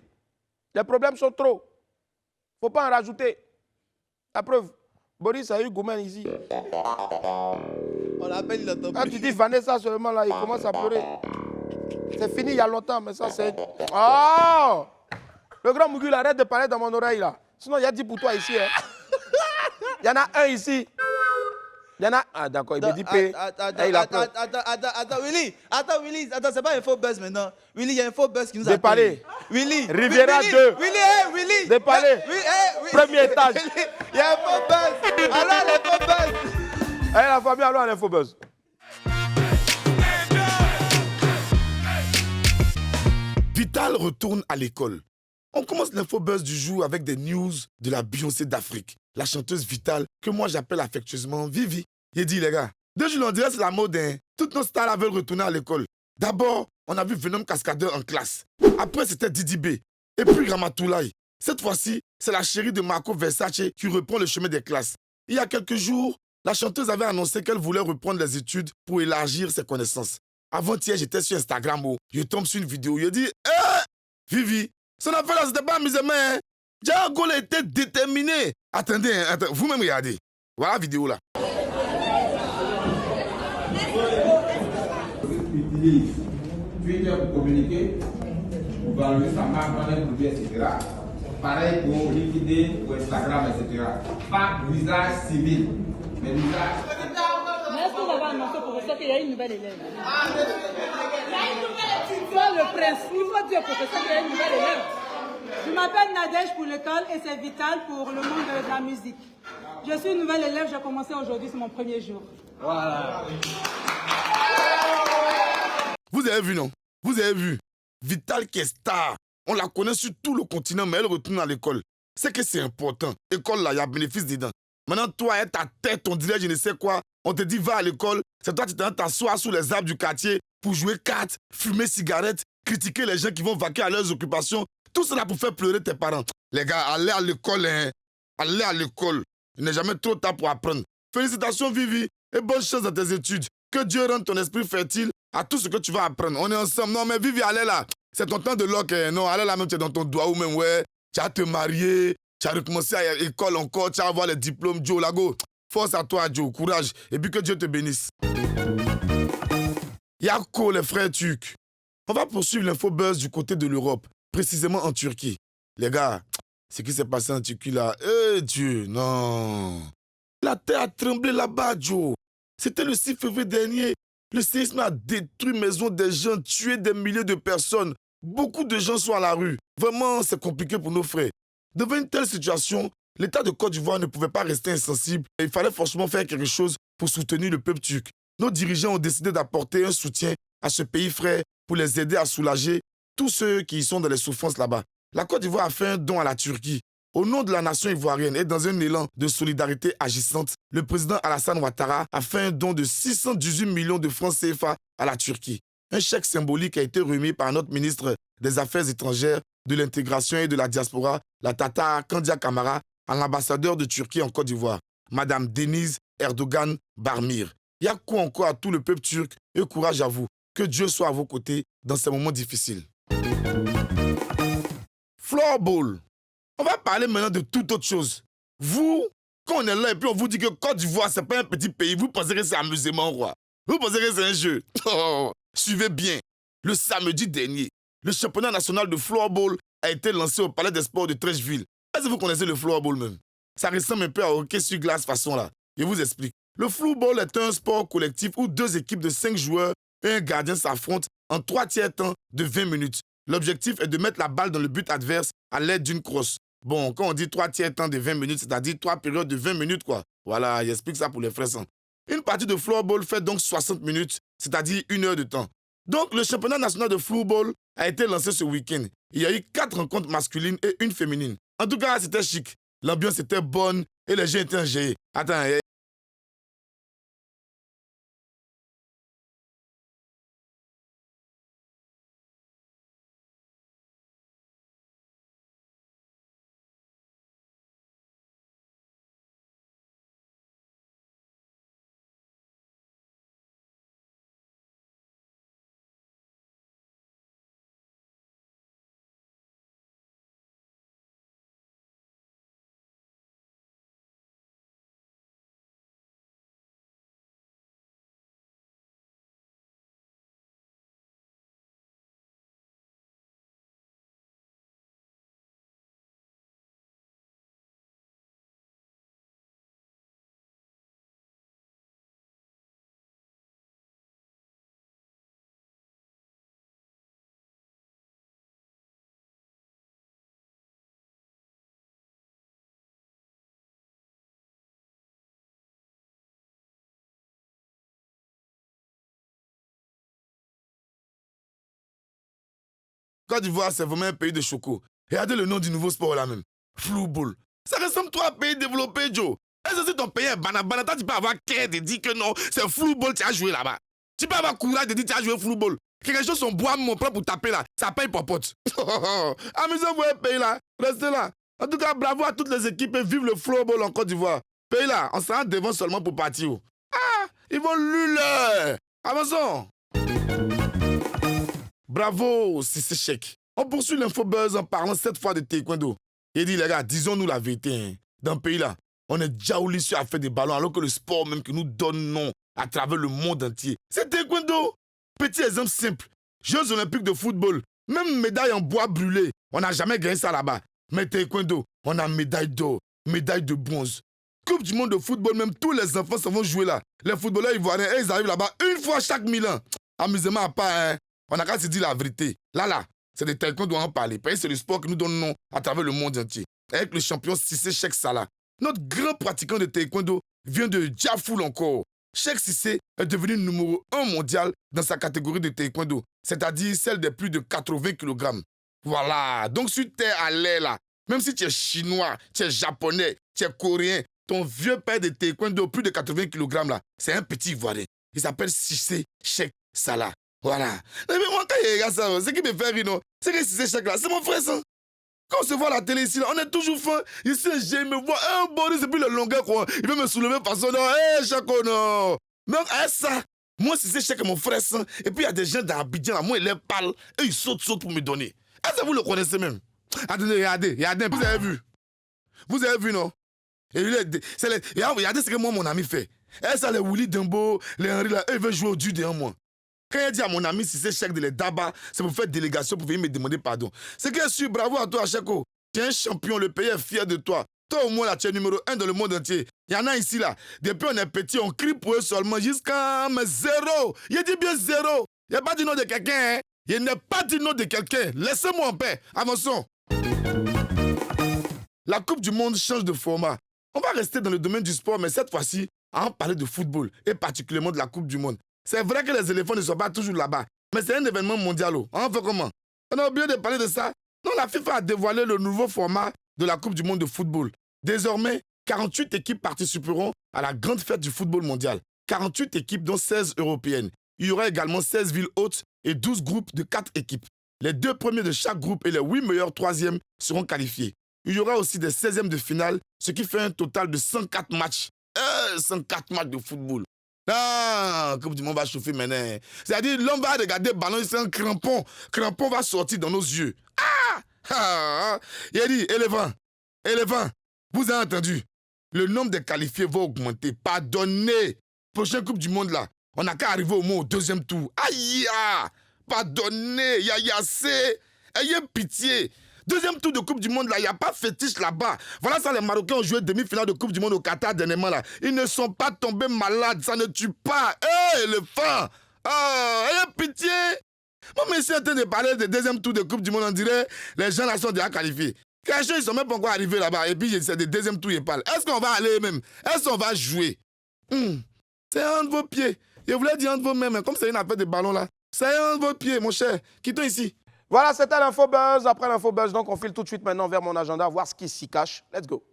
Les problèmes sont trop. Il ne faut pas en rajouter. La preuve, Boris a eu Goumen ici. On l'appelle, il n'entend Quand plus. tu dis Vanessa seulement là, il commence à pleurer. C'est fini il y a longtemps, mais ça c'est... Oh! Le grand Mougul arrête de parler dans mon oreille là. Sinon, il y a 10 pour toi ici. Hein. Il y en a un ici. Il y en a... Ah d'accord, il me dit P. Attends, Willy. Attends, c'est pas un faux buzz maintenant. Willy, il y a un faux buzz qui nous a Dépalé. Willy. Riviera Willy, 2. Willy. Dépalé. Willy. Premier étage. Willy, il y a un faux buzz. Alors, les faux buzz. Allez la famille, alors l'info buzz. Vital retourne à l'école. On commence l'infobuzz du jour avec des news de la Beyoncé d'Afrique, la chanteuse Vital, que moi j'appelle affectueusement Vivi. Il dit les gars, 2 jours on dirait c'est la mode, hein. Toutes nos stars veulent retourner à l'école. D'abord, on a vu Venom Cascadeur en classe. Après, c'était Didi B. Et puis Ramatoulaye. Cette fois-ci, c'est la chérie de Marco Versace qui reprend le chemin des classes. Il y a quelques jours, la chanteuse avait annoncé qu'elle voulait reprendre les études pour élargir ses connaissances. Avant-hier, j'étais sur Instagram où je tombe sur une vidéo. Je dis, Vivi, son affaire là, c'était pas amusement, hein. Django était déterminé. Attendez, vous-même regardez. Voilà la vidéo là. Utilise Twitter pour communiquer, pour valoriser sa marque dans les produits, etc. Pareil pour liquider pour Instagram, etc. Pas visage civil, mais visage. Mais est-ce que vous avez annoncé pour professeur qu'il y a une nouvelle élève? Il faut le prince, il faut dire au professeur qu'il y a une nouvelle élève. Je m'appelle Nadège pour l'école et c'est Vital pour le monde de la musique. Je suis une nouvelle élève, j'ai commencé aujourd'hui, c'est mon premier jour. Voilà. Vous avez vu, non? Vous avez vu? Vital qui est star. On la connaît sur tout le continent, mais elle retourne à l'école. C'est que c'est important. École, là, il y a bénéfice dedans. Maintenant, toi, et ta tête, on dirait je ne sais quoi. On te dit, va à l'école. C'est toi qui t'assois sous les arbres du quartier pour jouer cartes, fumer cigarettes, critiquer les gens qui vont vaquer à leurs occupations. Tout cela pour faire pleurer tes parents. Les gars, allez à l'école, hein. Allez à l'école. Il n'est jamais trop tard pour apprendre. Félicitations, Vivi, et bonne chance dans tes études. Que Dieu rende ton esprit fertile à tout ce que tu vas apprendre. On est ensemble. Non, mais Vivi, allez là. C'est ton temps de lock. Hein. Non, allez là, même tu es dans ton doigt ou même, ouais. Tu vas te marier. Tu as recommencé à l'école encore. Tu vas avoir les diplômes. Joe, Lago. Force à toi, Joe. Courage. Et puis que Dieu te bénisse. Yako, les frères turcs. On va poursuivre l'info-buzz du côté de l'Europe, précisément en Turquie. Les gars, ce qui s'est passé en Turquie là, Dieu, non. La terre a tremblé là-bas, Joe. C'était le 6 février dernier. Le séisme a détruit maisons des gens, tué des milliers de personnes. Beaucoup de gens sont à la rue. Vraiment, c'est compliqué pour nos frères. Devant une telle situation, l'État de Côte d'Ivoire ne pouvait pas rester insensible. Il fallait forcément faire quelque chose pour soutenir le peuple turc. Nos dirigeants ont décidé d'apporter un soutien à ce pays frère pour les aider à soulager tous ceux qui y sont dans les souffrances là-bas. La Côte d'Ivoire a fait un don à la Turquie. Au nom de la nation ivoirienne et dans un élan de solidarité agissante, le président Alassane Ouattara a fait un don de 618 millions de francs CFA à la Turquie. Un chèque symbolique a été remis par notre ministre des Affaires étrangères, de l'intégration et de la diaspora, la Tata Kandia Kamara, à l'ambassadeur de Turquie en Côte d'Ivoire, Madame Denise Erdogan Barmir. Il y a quoi encore à tout le peuple turc et courage à vous. Que Dieu soit à vos côtés dans ces moments difficiles. Floorball. On va parler maintenant de toute autre chose. Vous, quand on est là et puis on vous dit que Côte d'Ivoire, c'est pas un petit pays, vous pensez que c'est amusement, quoi. Vous pensez que c'est un jeu. Oh, suivez bien. Le samedi dernier, le championnat national de floorball a été lancé au Palais des Sports de Trècheville. Est-ce que vous connaissez le floorball même? Ça ressemble un peu à hockey sur glace façon là. Je vous explique. Le floorball est un sport collectif où 2 équipes de 5 joueurs et un gardien s'affrontent en 3 tiers-temps de 20 minutes. L'objectif est de mettre la balle dans le but adverse à l'aide d'une crosse. Bon, quand on dit 3 tiers-temps de 20 minutes, c'est-à-dire 3 périodes de 20 minutes, quoi. Voilà, j'explique ça pour les frères sans. Une partie de floorball fait donc 60 minutes, c'est-à-dire 1 heure de temps. Donc, le championnat national de floorball a été lancé ce week-end. Il y a eu 4 rencontres masculines et 1 féminine. En tout cas, c'était chic. L'ambiance était bonne et les gens étaient engagés. Attends, Côte d'Ivoire, c'est vraiment un pays de choco. Regardez le nom du nouveau sport là même. Floorball. Ça ressemble toi à un pays développé, Joe. Est-ce que si ton pays est banana, tu peux avoir cœur de dire que non, c'est floorball, tu as joué là-bas. Tu peux avoir courage de dire que tu as joué floorball. Quelque chose sont bois mon propre pour taper là, ça paye popote. Amusez-vous un pays là, restez là. En tout cas, bravo à toutes les équipes et vive le floorball en Côte d'Ivoire. Pays là, on s'en devant seulement pour partir. Ah, ils vont luler. Avançons. Bravo, Cissé Chèque. On poursuit l'infobuzz en parlant cette fois de taekwondo. Il dit, les gars, disons-nous la vérité. Hein. Dans le pays là, on est déjà sur à faire des ballons alors que le sport même qui nous donne nom à travers le monde entier, c'est taekwondo. Petit exemple simple. Jeux olympiques de football, même médaille en bois brûlé. On n'a jamais gagné ça là-bas. Mais taekwondo, on a médaille d'or, médaille de bronze. Coupe du monde de football, même tous les enfants s'en vont jouer là. Les footballeurs ivoiriens, ils arrivent là-bas une fois chaque 1000 ans. Amusement à part, hein. On a qu'à se dire la vérité. Là, c'est des taekwondo qu'on doit en parler. Parce que c'est le sport qui nous donne nom à travers le monde entier. Avec le champion Cissé Cheick Salah. Notre grand pratiquant de taekwondo vient de Diafoul encore. Cheick Cissé est devenu numéro 1 mondial dans sa catégorie de taekwondo, c'est-à-dire celle des plus de 80 kg. Voilà, donc si tu es à l'air là, même si tu es chinois, tu es japonais, tu es coréen, ton vieux père de taekwondo, plus de 80 kg là, c'est un petit ivoirien. Il s'appelle Cissé Cheick Salah. Voilà. Mais moi, quand il regarde ça, ce qui me fait rire, c'est que Cissé Cheick là, c'est mon frère ça. Quand on se voit à la télé ici, là, on est toujours fin. Ici, je me vois un Boris et puis le longueur, quoi. Il veut me soulever par son nom. Hé, Chaco, non. Donc, à ça, moi, si c'est Cheikh, mon frère, ça, et puis il y a des gens d'Abidjan, là, moi, ils les parlent, et ils sautent pour me donner. Est-ce que vous le connaissez même? Attendez, regardez, vous avez vu? Vous avez vu, non? Et regardez ce que moi, mon ami fait. Et ça, les Willy Dembo, les Henri, là, eux, ils veulent jouer au Dieu derrière moi. Quand il dit à mon ami, si c'est Cheikh de les Daba, c'est pour faire délégation, pour venir me demander pardon. C'est que je suis bravo à toi, Cheko. Tu es un champion, le pays est fier de toi. Toi, au moins, là, tu es numéro 1 dans le monde entier. Il y en a ici, là. Depuis on est petit, on crie pour eux seulement jusqu'à 0. Il dit bien 0. Il n'y a pas du nom de quelqu'un, hein. Il n'est pas du nom de quelqu'un. Laissez-moi en paix. Avançons. La Coupe du Monde change de format. On va rester dans le domaine du sport, mais cette fois-ci, à en parler de football, et particulièrement de la Coupe du Monde. C'est vrai que les éléphants ne sont pas toujours là-bas, mais c'est un événement mondial. On fait comment? On a oublié de parler de ça. Non, la FIFA a dévoilé le nouveau format de la Coupe du Monde de football. Désormais, 48 équipes participeront à la grande fête du football mondial. 48 équipes, dont 16 européennes. Il y aura également 16 villes hôtes et 12 groupes de 4 équipes. Les 2 premiers de chaque groupe et les 8 meilleurs 3e seront qualifiés. Il y aura aussi des 16e de finale, ce qui fait un total de 104 matchs. 104 matchs de football. Ah, Coupe du Monde va chauffer maintenant. C'est-à-dire, l'homme va regarder le ballon, c'est un crampon. Crampon va sortir dans nos yeux. Il a dit, éléphant, vous avez entendu? Le nombre de qualifiés va augmenter. Pardonnez. Prochaine Coupe du Monde, là, on n'a qu'à arriver au moins au 2e tour. Aïe, pardonnez, il y a assez. Ayez pitié. 2e tour de Coupe du Monde, là, il n'y a pas fétiche là-bas. Voilà ça, les Marocains ont joué demi-finale de Coupe du Monde au Qatar dernièrement, là. Ils ne sont pas tombés malades, ça ne tue pas. Hé, éléphant! Ayez pitié! Moi, mais je suis en train de parler de 2e tour de Coupe du Monde, on dirait les gens là sont déjà qualifiés. Quelque chose, ils sont même pas encore arrivés là-bas. Et puis, c'est des 2e tour, ils parlent. Est-ce qu'on va aller même? Est-ce qu'on va jouer? C'est un de vos pieds. Je voulais dire un de vos mains, mais comme c'est une affaire de ballon là, c'est un de vos pieds, mon cher. Quittons ici. Voilà, c'était l'Infobuzz. Après l'Infobuzz, donc on file tout de suite maintenant vers mon agenda, voir ce qui s'y cache. Let's go.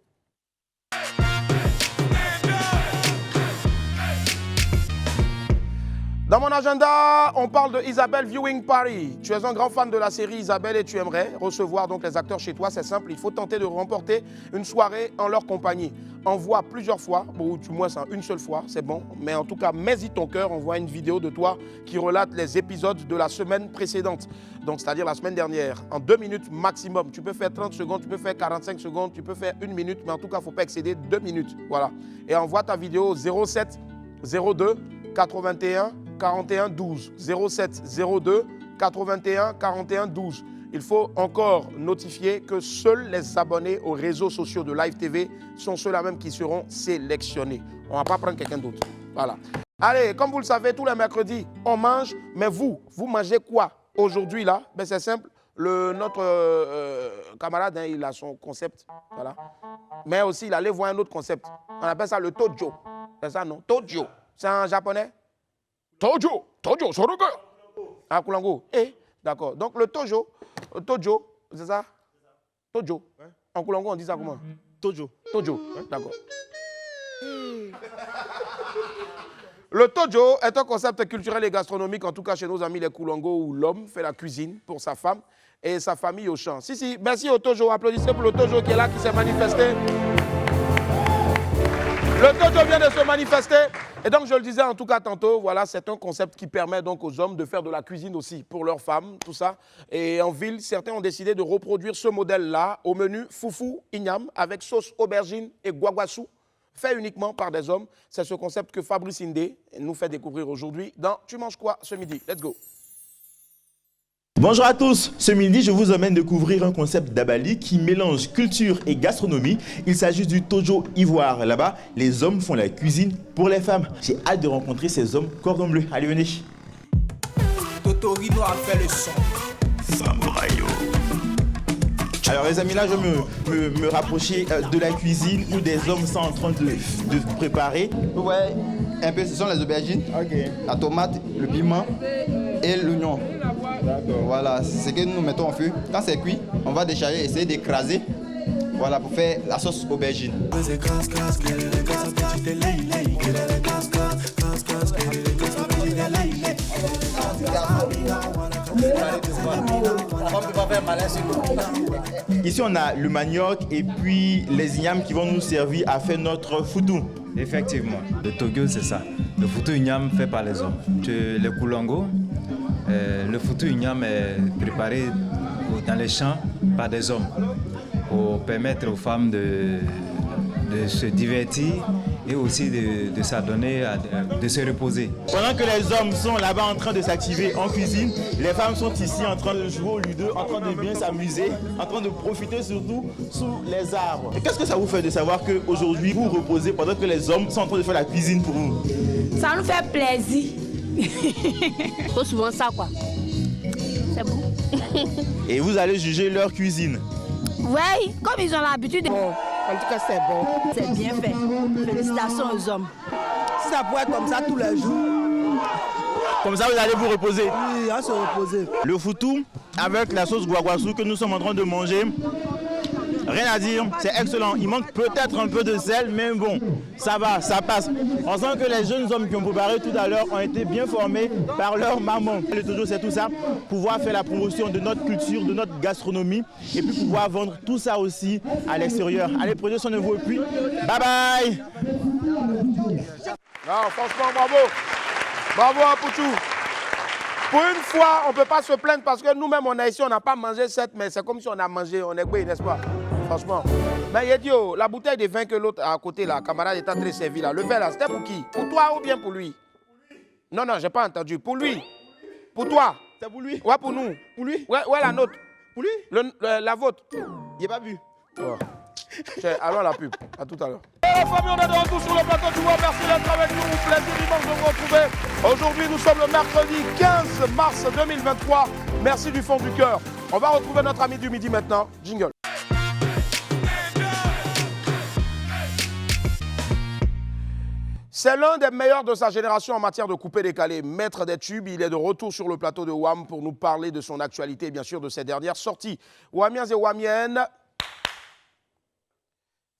Dans mon agenda, on parle de Isabelle Viewing Party. Tu es un grand fan de la série Isabelle et tu aimerais recevoir donc les acteurs chez toi. C'est simple, il faut tenter de remporter une soirée en leur compagnie. Envoie plusieurs fois, ou du moins une seule fois, c'est bon. Mais en tout cas, mets-y ton cœur, envoie une vidéo de toi qui relate les épisodes de la semaine précédente. Donc, c'est-à-dire la semaine dernière, en 2 minutes maximum. Tu peux faire 30 secondes, tu peux faire 45 secondes, tu peux faire 1 minute, mais en tout cas, il ne faut pas excéder 2 minutes. Voilà. Et envoie ta vidéo 07 02 81 41 12. 07 02 81 41 12. Il faut encore notifier que seuls les abonnés aux réseaux sociaux de Live TV sont ceux-là même qui seront sélectionnés. On ne va pas prendre quelqu'un d'autre. Voilà. Allez, comme vous le savez, tous les mercredis, on mange. Mais vous mangez quoi aujourd'hui là? Ben, c'est simple. Notre camarade, hein, il a son concept. Voilà. Mais aussi, il allait voir un autre concept. On appelle ça le Tojo. C'est ça, non? Tojo. C'est en japonais? Tojo, Soroga. Ah, Kulango. D'accord. Donc, le Tojo, c'est ça? Tojo. Ouais. En Kulango, on dit ça comment? Tojo. Ouais. D'accord. Le Tojo est un concept culturel et gastronomique, en tout cas chez nos amis les Kulango, où l'homme fait la cuisine pour sa femme et sa famille au champ. Si, merci au Tojo. Applaudissez pour le Tojo qui est là, qui s'est manifesté. Le Tojo vient de se manifester. Et donc, je le disais en tout cas tantôt, voilà, c'est un concept qui permet donc aux hommes de faire de la cuisine aussi pour leurs femmes, tout ça. Et en ville, certains ont décidé de reproduire ce modèle-là au menu foufou ignam avec sauce aubergine et guaguassou, fait uniquement par des hommes. C'est ce concept que Fabrice Indé nous fait découvrir aujourd'hui dans Tu manges quoi ce midi? Let's go. Bonjour à tous, ce midi je vous emmène découvrir un concept d'Abali qui mélange culture et gastronomie. Il s'agit du Tojo Ivoire. Là-bas, les hommes font la cuisine pour les femmes. J'ai hâte de rencontrer ces hommes cordon bleu. Allez, venez. Totorino a fait le son. Sambrayo. Alors les amis, là je me rapprocher de la cuisine où des hommes sont en train de préparer. Vous voyez un peu, ce sont les aubergines, la tomate, le piment et l'oignon. Voilà, c'est ce que nous mettons en feu. Quand c'est cuit, on va décharger, essayer d'écraser. Voilà, pour faire la sauce aubergine. Ici, on a le manioc et puis les ignames qui vont nous servir à faire notre foutou. Effectivement, le Togo, c'est ça. Le foutou igname fait par les hommes. Le koulongo, le foutou igname est préparé dans les champs par des hommes pour permettre aux femmes de se divertir et aussi de s'adonner, de se reposer. Pendant que les hommes sont là-bas en train de s'activer en cuisine, les femmes sont ici en train de jouer au ludo, en train de bien s'amuser, en train de profiter surtout sous les arbres. Et qu'est-ce que ça vous fait de savoir qu'aujourd'hui vous reposez pendant que les hommes sont en train de faire la cuisine pour vous? Ça nous fait plaisir. C'est souvent ça quoi. C'est bon. Et vous allez juger leur cuisine? Oui, comme ils ont l'habitude. Bon, en tout cas, c'est bon. C'est bien fait. Félicitations aux hommes. Si ça pouvait être comme ça tous les jours. Comme ça, vous allez vous reposer? Oui, à se reposer. Le foutou avec la sauce guaguassou que nous sommes en train de manger, rien à dire, c'est excellent. Il manque peut-être un peu de sel, mais bon, ça va, ça passe. On sent que les jeunes hommes qui ont préparé tout à l'heure ont été bien formés par leur maman. Le Tojo, c'est tout ça, pouvoir faire la promotion de notre culture, de notre gastronomie, et puis pouvoir vendre tout ça aussi à l'extérieur. Allez, prenez soin de vous et puis, bye bye. Non, franchement, bravo. Bravo à Poutou. Pour une fois, on ne peut pas se plaindre parce que nous-mêmes, on a ici, on n'a pas mangé 7, mais c'est comme si on a mangé, on est quoi, n'est-ce pas? Franchement. Mais il a dit, oh, la bouteille de vin que l'autre à côté, là, camarade est en train de servir, là. Le verre, là, c'était pour qui? Pour toi ou bien pour lui? Non, non, je n'ai pas entendu. Pour lui? Pour toi? C'est pour lui? Ouais, pour nous. Pour lui? Ouais, la nôtre. Pour lui? La vôtre. Il n'a pas bu. Ouais. Allons à la pub. À tout à l'heure. La famille, on est de retour sur le plateau du World. Merci d'être avec nous. Plaisir immense de vous retrouver. Aujourd'hui, nous sommes le mercredi 15 mars 2023. Merci du fond du cœur. On va retrouver notre ami du midi maintenant. Jingle. C'est l'un des meilleurs de sa génération en matière de coupé-décalé. Maître des tubes, il est de retour sur le plateau de WAM pour nous parler de son actualité et bien sûr de ses dernières sorties. Wamiens et Wamiennes,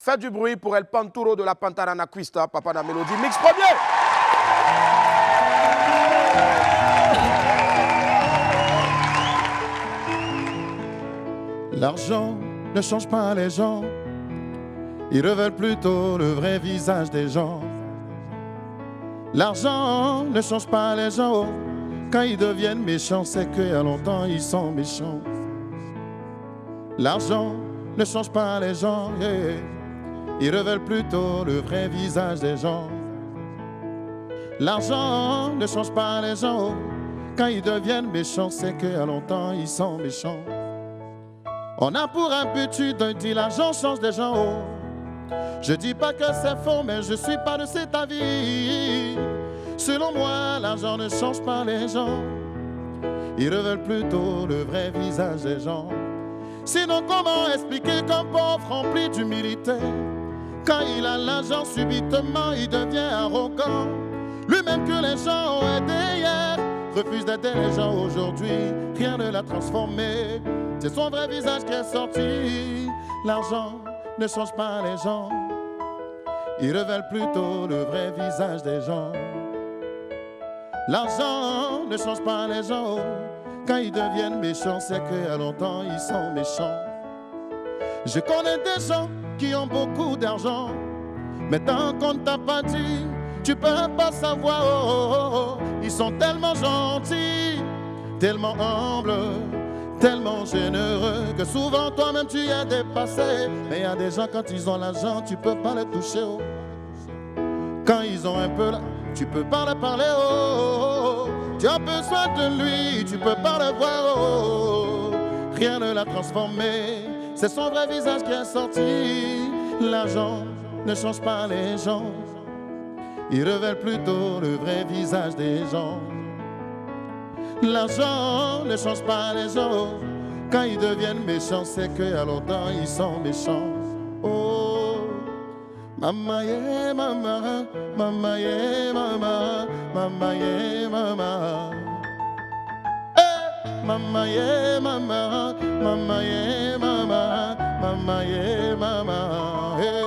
faites du bruit pour El Panturo de la Pantarana Quista, Papa na Mélodie, mix premier. L'argent ne change pas les gens, ils révèlent plutôt le vrai visage des gens. L'argent ne change pas les gens, quand ils deviennent méchants, c'est qu'il y a longtemps ils sont méchants. L'argent ne change pas les gens, yeah. Ils révèlent plutôt le vrai visage des gens. L'argent ne change pas les gens, quand ils deviennent méchants, c'est qu'il y a longtemps ils sont méchants. On a pour habitude de dire l'argent change des gens. Oh. Je dis pas que c'est faux, mais je suis pas de cet avis. Selon moi, l'argent ne change pas les gens. Ils révèlent plutôt le vrai visage des gens. Sinon, comment expliquer qu'un pauvre rempli d'humilité, quand il a l'argent, subitement, il devient arrogant. Lui-même que les gens ont aidé hier, refuse d'aider les gens aujourd'hui. Rien ne l'a transformé. C'est son vrai visage qui est sorti. L'argent ne change pas les gens. Il révèle plutôt le vrai visage des gens. L'argent ne change pas les gens. Quand ils deviennent méchants, c'est qu'il y a longtemps ils sont méchants. Je connais des gens qui ont beaucoup d'argent, mais tant qu'on ne t'a pas dit, tu peux pas savoir. Oh, oh, oh. Ils sont tellement gentils, tellement humbles, tellement généreux, que souvent toi-même tu y es dépassé. Mais il y a des gens, quand ils ont l'argent, tu peux pas les toucher. Oh. Quand ils ont un peu là, tu peux pas leur parler. Oh, oh, oh. Tu as besoin de lui, tu peux pas le voir. Oh, oh. Rien ne l'a transformé. C'est son vrai visage qui est sorti. L'argent ne change pas les gens. Il révèle plutôt le vrai visage des gens. L'argent ne change pas les gens. Quand ils deviennent méchants, c'est qu'il y a longtemps ils sont méchants. Oh, mama yeah mama, mama yeah mama, mama yeah mama. Mama yeah mama, mama yeah mama, mama yeah mama. Hey.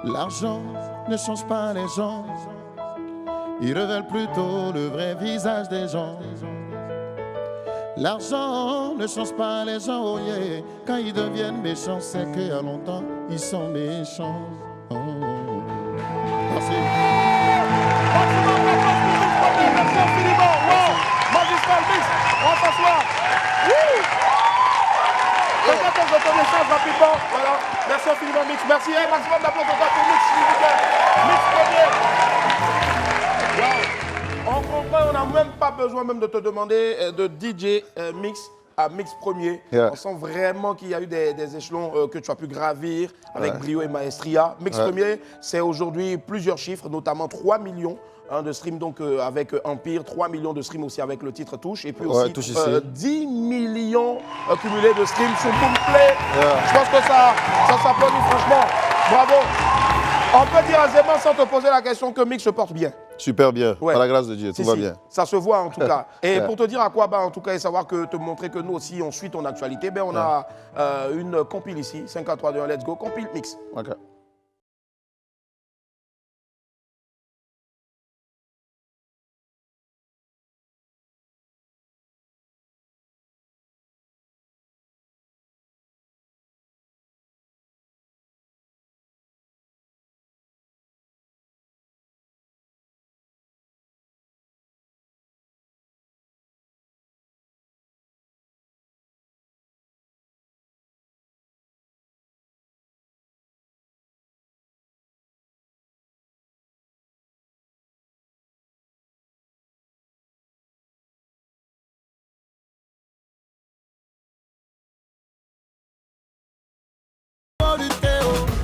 L'argent ne change pas les gens. Il révèle plutôt le vrai visage des gens. L'argent ne change pas les gens, oh yeah. Quand ils deviennent méchants, c'est qu'il y a longtemps, ils sont méchants. Oh. Merci. Merci infiniment. Wow. Magistral Mix. On va s'asseoir. Peut-être qu'on se connaît rapidement. Voilà. Merci infiniment Mix. Merci. Un maximum d'applaudissements pour Mix, s'il vous plaît. Mix premier. Wow. On comprend, on n'a même pas besoin même de te demander de DJ Mix à Mix premier. Yeah. On sent vraiment qu'il y a eu des échelons que tu as pu gravir avec brio et maestria. Mix premier, c'est aujourd'hui plusieurs chiffres, notamment 3 millions de streams donc, avec Empire, 3 millions de streams aussi avec le titre Touche, et puis aussi 10 millions cumulés de streams sur Boomplay. Je pense que ça s'applaudit franchement. Bravo. On peut dire aisément sans te poser la question que Mix se porte bien. Super bien, par la grâce de Dieu, tout va bien. Ça se voit en tout cas. Et pour te dire à quoi, en tout cas, et savoir que te montrer que nous aussi, on suit ton actualité, on a une compile ici, 5 4 3 2 1, let's go, compile Mix. Ok.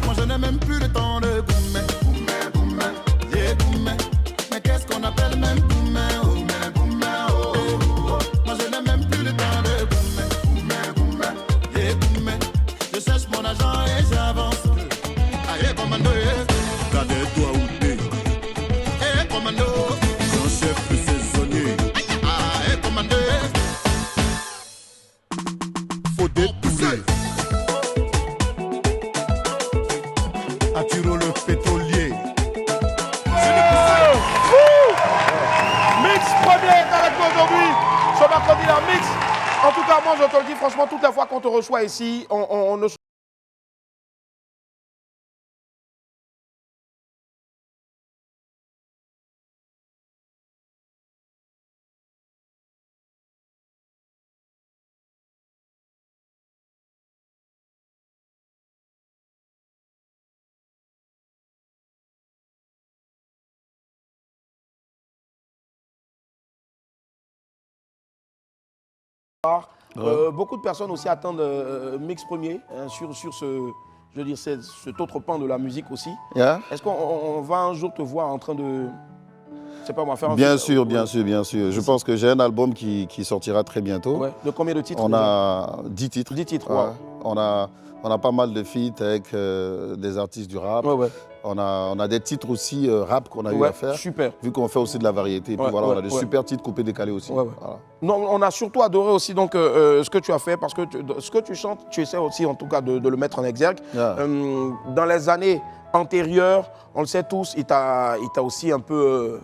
Moi je n'ai même plus le temps de goumer, yeah, goumer. Mais qu'est-ce qu'on appelle même goumer, Moi je n'ai même plus le temps de goumer, yeah, goumer. Je cherche mon agent et j'avance. Allez commando, gardez-toi ou t'es. Eh commando, son chef de saisonnier. Allez commando, faut détouler. Attiro le pétrolier. Mix premier est avec nous aujourd'hui. Ce mercredi là, Mix. En tout cas, moi je te le dis franchement, toutes les fois qu'on te reçoit ici, on ne beaucoup de personnes aussi attendent Mix premier sur ce, je veux dire, cet autre pan de la musique aussi. Est-ce qu'on va un jour te voir en train de, je sais pas moi, faire un Bien film, sûr, bien sûr, bien sûr. Je pense que j'ai un album qui sortira très bientôt. Ouais. De combien de titres? On a 10 titres. 10 titres, ouais. On a pas mal de feats avec des artistes du rap. On a des titres aussi rap qu'on a eu à faire. Super. Vu qu'on fait aussi de la variété. Et puis voilà, on a des super titres coupés décalés aussi. Voilà. Non, on a surtout adoré aussi donc, ce que tu as fait, parce que ce que tu chantes, tu essaies aussi en tout cas de le mettre en exergue. Dans les années antérieures, on le sait tous, il t'a aussi un peu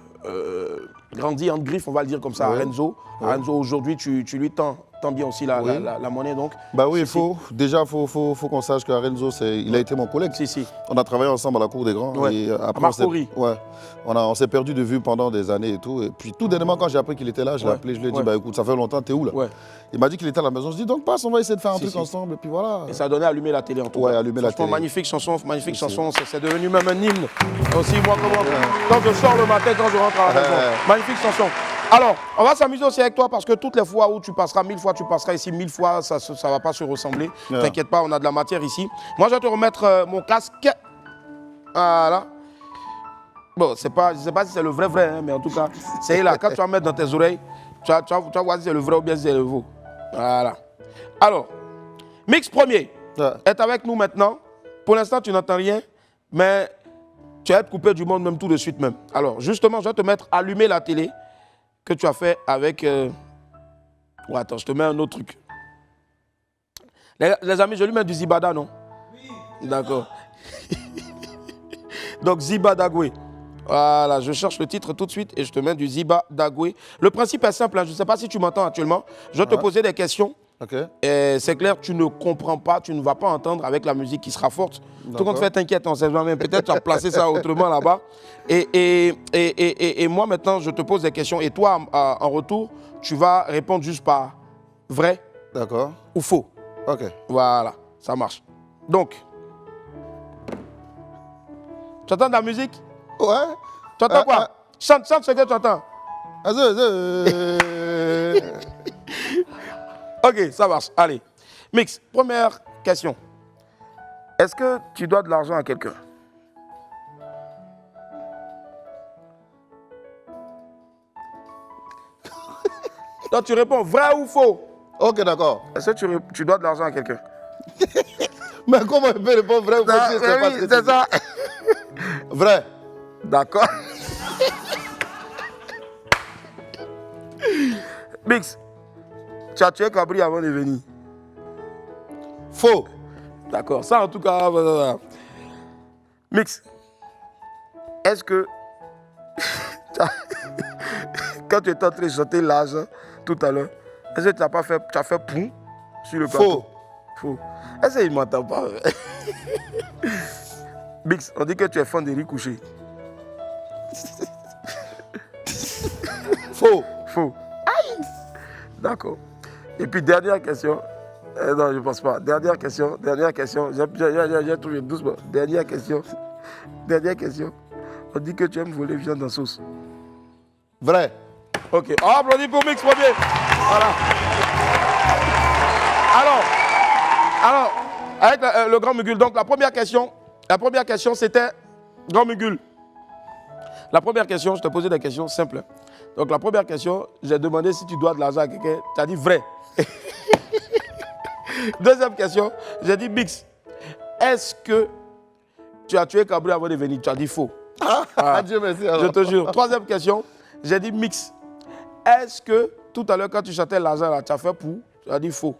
grandi en griffe, on va le dire comme ça, à Renzo. À Renzo, aujourd'hui, tu lui tends bien aussi la monnaie donc. Bah oui, il faut qu'on sache que Renzo, il a été mon collègue. On a travaillé ensemble à la Cour des Grands. Et après, on s'est perdu de vue pendant des années et tout. Et puis tout dernièrement, quand j'ai appris qu'il était là, je l'ai appelé, je lui ai dit, bah écoute, ça fait longtemps, t'es où là? Il m'a dit qu'il était à la maison. Je dis donc passe, on va essayer de faire un truc ensemble. Et puis voilà. Et ça a donné à allumer la télé en tout cas. Allumer la télé. Magnifique chanson, c'est devenu même un hymne. Aussi, moi, quand je sors le matin, quand je rentre à la maison. Magnifique chanson. Alors, on va s'amuser aussi avec toi parce que toutes les fois où tu passeras 1000 fois, tu passeras ici 1000 fois, ça ne va pas se ressembler. T'inquiète pas, on a de la matière ici. Moi, je vais te remettre mon casque. Voilà. Bon, je sais pas si c'est le vrai, hein, mais en tout cas, c'est là. Quand tu vas mettre dans tes oreilles, tu vas voir si c'est le vrai ou bien si c'est le faux. Voilà. Alors, Mix premier est avec nous maintenant. Pour l'instant, tu n'entends rien, mais tu vas être coupé du monde même tout de suite même. Alors, justement, je vais te mettre allumer la télé que tu as fait avec... Oh, attends, je te mets un autre truc. Les amis, je lui mets du Zibada, non? Oui. D'accord. Donc, Zibadagwe. Voilà, je cherche le titre tout de suite et je te mets du Ziba Dagoué. Le principe est simple, hein, je ne sais pas si tu m'entends actuellement. Je vais te poser des questions. Et c'est clair, tu ne comprends pas, tu ne vas pas entendre avec la musique qui sera forte. Tout compte fait, t'inquiète, on sait jamais. Peut-être tu as placé ça autrement là-bas. Et moi maintenant, je te pose des questions. Et toi, en retour, tu vas répondre juste par vrai ou faux. Ok. Voilà, ça marche. Donc, tu entends de la musique? Ouais. Tu entends quoi? Chante ce que tu entends. Ok, ça marche. Allez. Mix, première question. Est-ce que tu dois de l'argent à quelqu'un? Toi, tu réponds vrai ou faux? Ok, d'accord. Est-ce que tu dois de l'argent à quelqu'un? Mais comment on peut répondre vrai ou faux? C'est ça. Vrai. D'accord. Mix, tu as tué Cabri avant de venir. Faux. D'accord, ça en tout cas. Mix, est-ce que quand tu étais en train de chanter l'argent tout à l'heure, est-ce que tu as fait poum sur le plateau? Faux. Est-ce qu'il ne m'entend pas? Mix, on dit que tu es fan de riz couché. Faux. Faux. Aïe. D'accord. Et puis dernière question. Non, je ne pense pas. Dernière question. J'ai trouvé doucement. Dernière question. On dit que tu aimes voler viande en sauce. Vrai. Ok. On applaudit pour Mix premier. Voilà. Alors, avec le Grand Mugul, donc la première question c'était Grand Mugul. La première question, je te posais des questions simples. Donc la première question, j'ai demandé si tu dois de l'argent à quelqu'un. Tu as dit vrai. Deuxième question, j'ai dit Mix. Est-ce que tu as tué Cabri avant de venir? Tu as dit faux. Dieu merci alors. Je te jure. Troisième question, j'ai dit Mix. Est-ce que tout à l'heure quand tu chantais l'argent là, tu as fait pour? Tu as dit faux.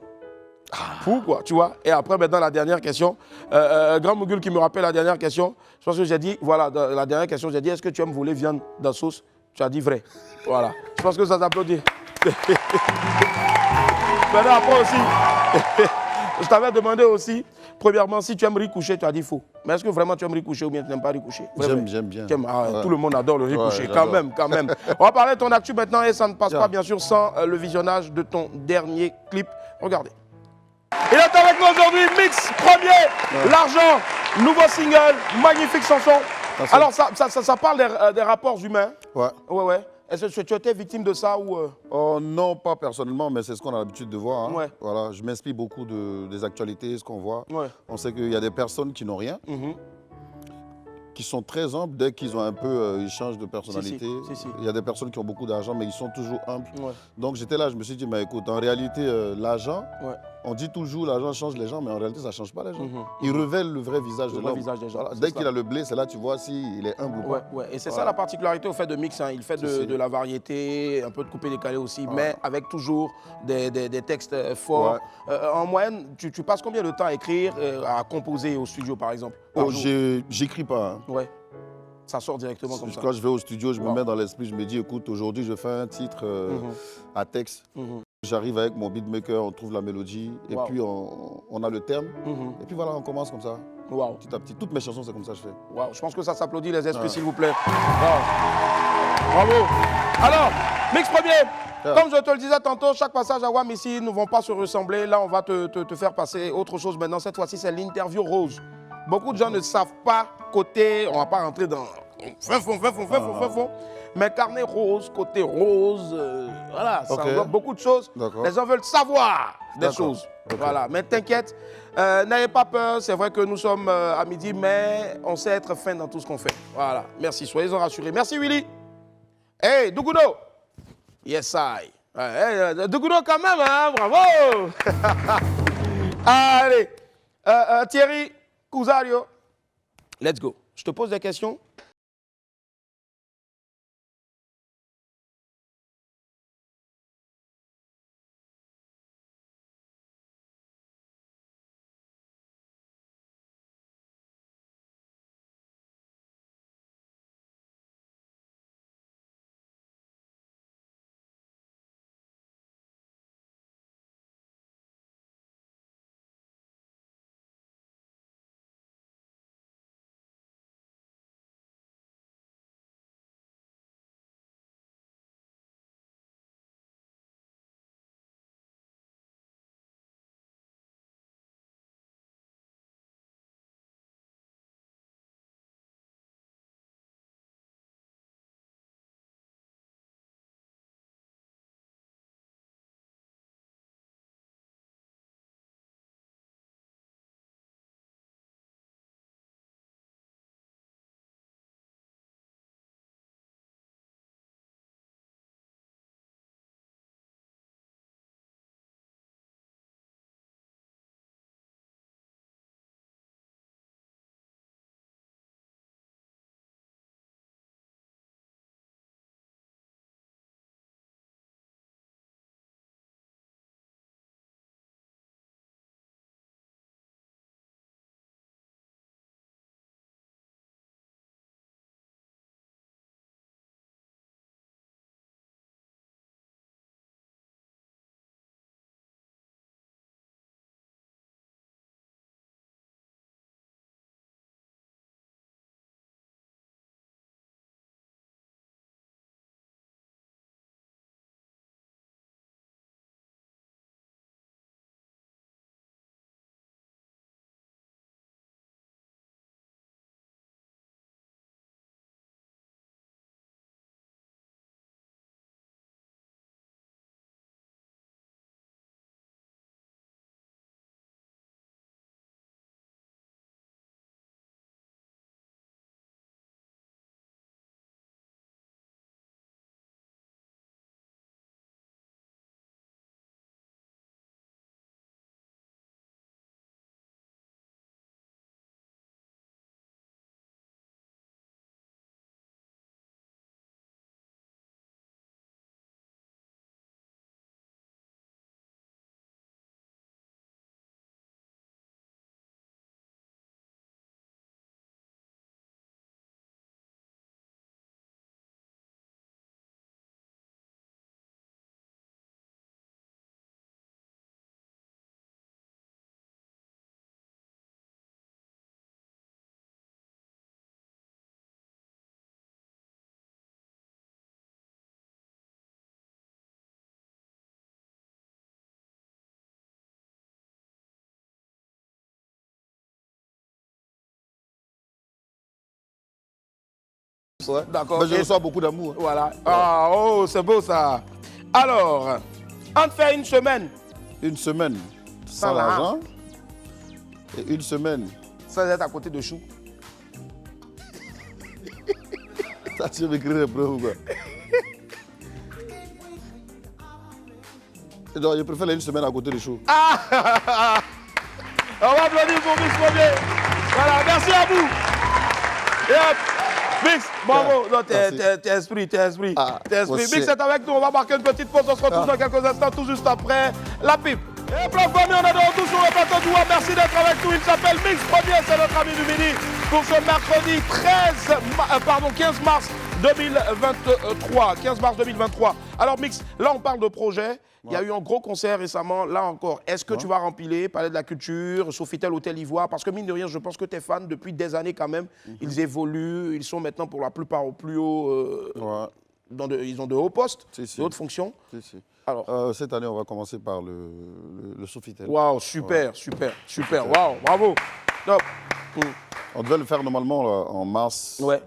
Pour quoi, tu vois? Et après, maintenant, la dernière question. Grand Mugul qui me rappelle la dernière question. Je pense que j'ai dit, voilà, la dernière question, j'ai dit, est-ce que tu aimes voler viande dans sauce? Tu as dit vrai. Voilà. Je pense que ça s'applaudit. Maintenant, après aussi, je t'avais demandé aussi, premièrement, si tu aimes riz couché, tu as dit faux. Mais est-ce que vraiment tu aimes riz couché ou bien tu n'aimes pas riz couché? J'aime bien. Tout le monde adore le riz couché, quand même. On va parler de ton actu maintenant et ça ne passe pas, bien sûr, sans le visionnage de ton dernier clip. Regardez. Il est avec nous aujourd'hui, Mix premier, L'argent, nouveau single, magnifique chanson. Merci. Alors, ça parle des rapports humains. Ouais. Est-ce que tu étais victime de ça ou Oh, non, pas personnellement, mais c'est ce qu'on a l'habitude de voir. Hein. Ouais. Voilà, je m'inspire beaucoup des actualités, ce qu'on voit. Ouais. On sait qu'il y a des personnes qui n'ont rien, qui sont très humbles. Dès qu'ils ont un peu, ils changent de personnalité. Si. Il y a des personnes qui ont beaucoup d'argent, mais ils sont toujours humbles. Ouais. Donc j'étais là, je me suis dit, mais écoute, en réalité, l'argent, Ouais. on dit toujours l'argent change les gens, mais en réalité, ça ne change pas les gens. Il révèle le vrai visage de l'homme. Voilà. Dès qu'il a le blé, c'est là que tu vois s'il est humble ou pas. Ouais. Et c'est ça la particularité au fait de Mix. Hein. Il fait de la variété, un peu de coupé-décalé aussi, mais avec toujours des textes forts. En moyenne, tu passes combien de temps à écrire, à composer au studio, par exemple? J'écris pas. Hein. Ouais. Ça sort directement comme ça. Quand je vais au studio, je me mets dans l'esprit, je me dis, écoute, aujourd'hui, je fais un titre à texte. J'arrive avec mon beatmaker, on trouve la mélodie, et puis on a le terme. Et puis voilà, on commence comme ça. Petit à petit. Toutes mes chansons, c'est comme ça que je fais. Je pense que ça s'applaudit, les esprits, s'il vous plaît. Bravo. Alors, Mix premier. Comme je te le disais tantôt, chaque passage à WAM ici ne vont pas se ressembler. Là, on va te faire passer autre chose maintenant. Cette fois-ci, c'est l'interview rose. Beaucoup de gens ne savent pas côté, on ne va pas rentrer dans fin fond. Mais carnet rose, côté rose, voilà, ça englobe beaucoup de choses. Les gens veulent savoir des choses. Voilà, mais t'inquiète, n'ayez pas peur, c'est vrai que nous sommes à midi, mais on sait être fin dans tout ce qu'on fait. Voilà, merci, soyez-en rassurés. Merci Willy. Hey, Dougouno. Yes, I. Hey, Dougouno quand même, hein, bravo. Allez, Thierry Cousario, let's go. Je te pose des questions. Ouais. D'accord. Mais je reçois beaucoup d'amour. Voilà. Ah, oh, c'est beau ça. Alors, on te fait une semaine. Une semaine sans Voilà. l'argent. Et une semaine. Sans être à côté de Chou. Ça, tu veux m'écrire des preuves ou quoi? Non, je préfère une semaine à côté de Chou. Ah on va applaudir pour Mix Premier. Voilà, merci à vous. Et hop, Mix, bravo. Non, t'es esprit. Mix est avec nous, on va marquer une petite pause. On se retrouve dans quelques instants, tout juste après la pipe. Et plein de famille, on est de retour sur le plateau du Web. Merci d'être avec nous. Il s'appelle Mix Premier, c'est notre ami du midi pour ce mercredi 15 mars 2023. 15 mars 2023. Alors Mix, là on parle de projet. Il y a eu un gros concert récemment, là encore. Est-ce que tu vas remplir Palais de la Culture, Sofitel, Hôtel Ivoire? Parce que mine de rien, je pense que tes fans, depuis des années quand même, ils évoluent. Ils sont maintenant pour la plupart au plus haut. Ils ont de hauts postes, de hautes fonctions. Alors, cette année, on va commencer par le Sofitel. Waouh, super. Waouh, bravo. Top. On devait le faire normalement là, en mars. Ouais.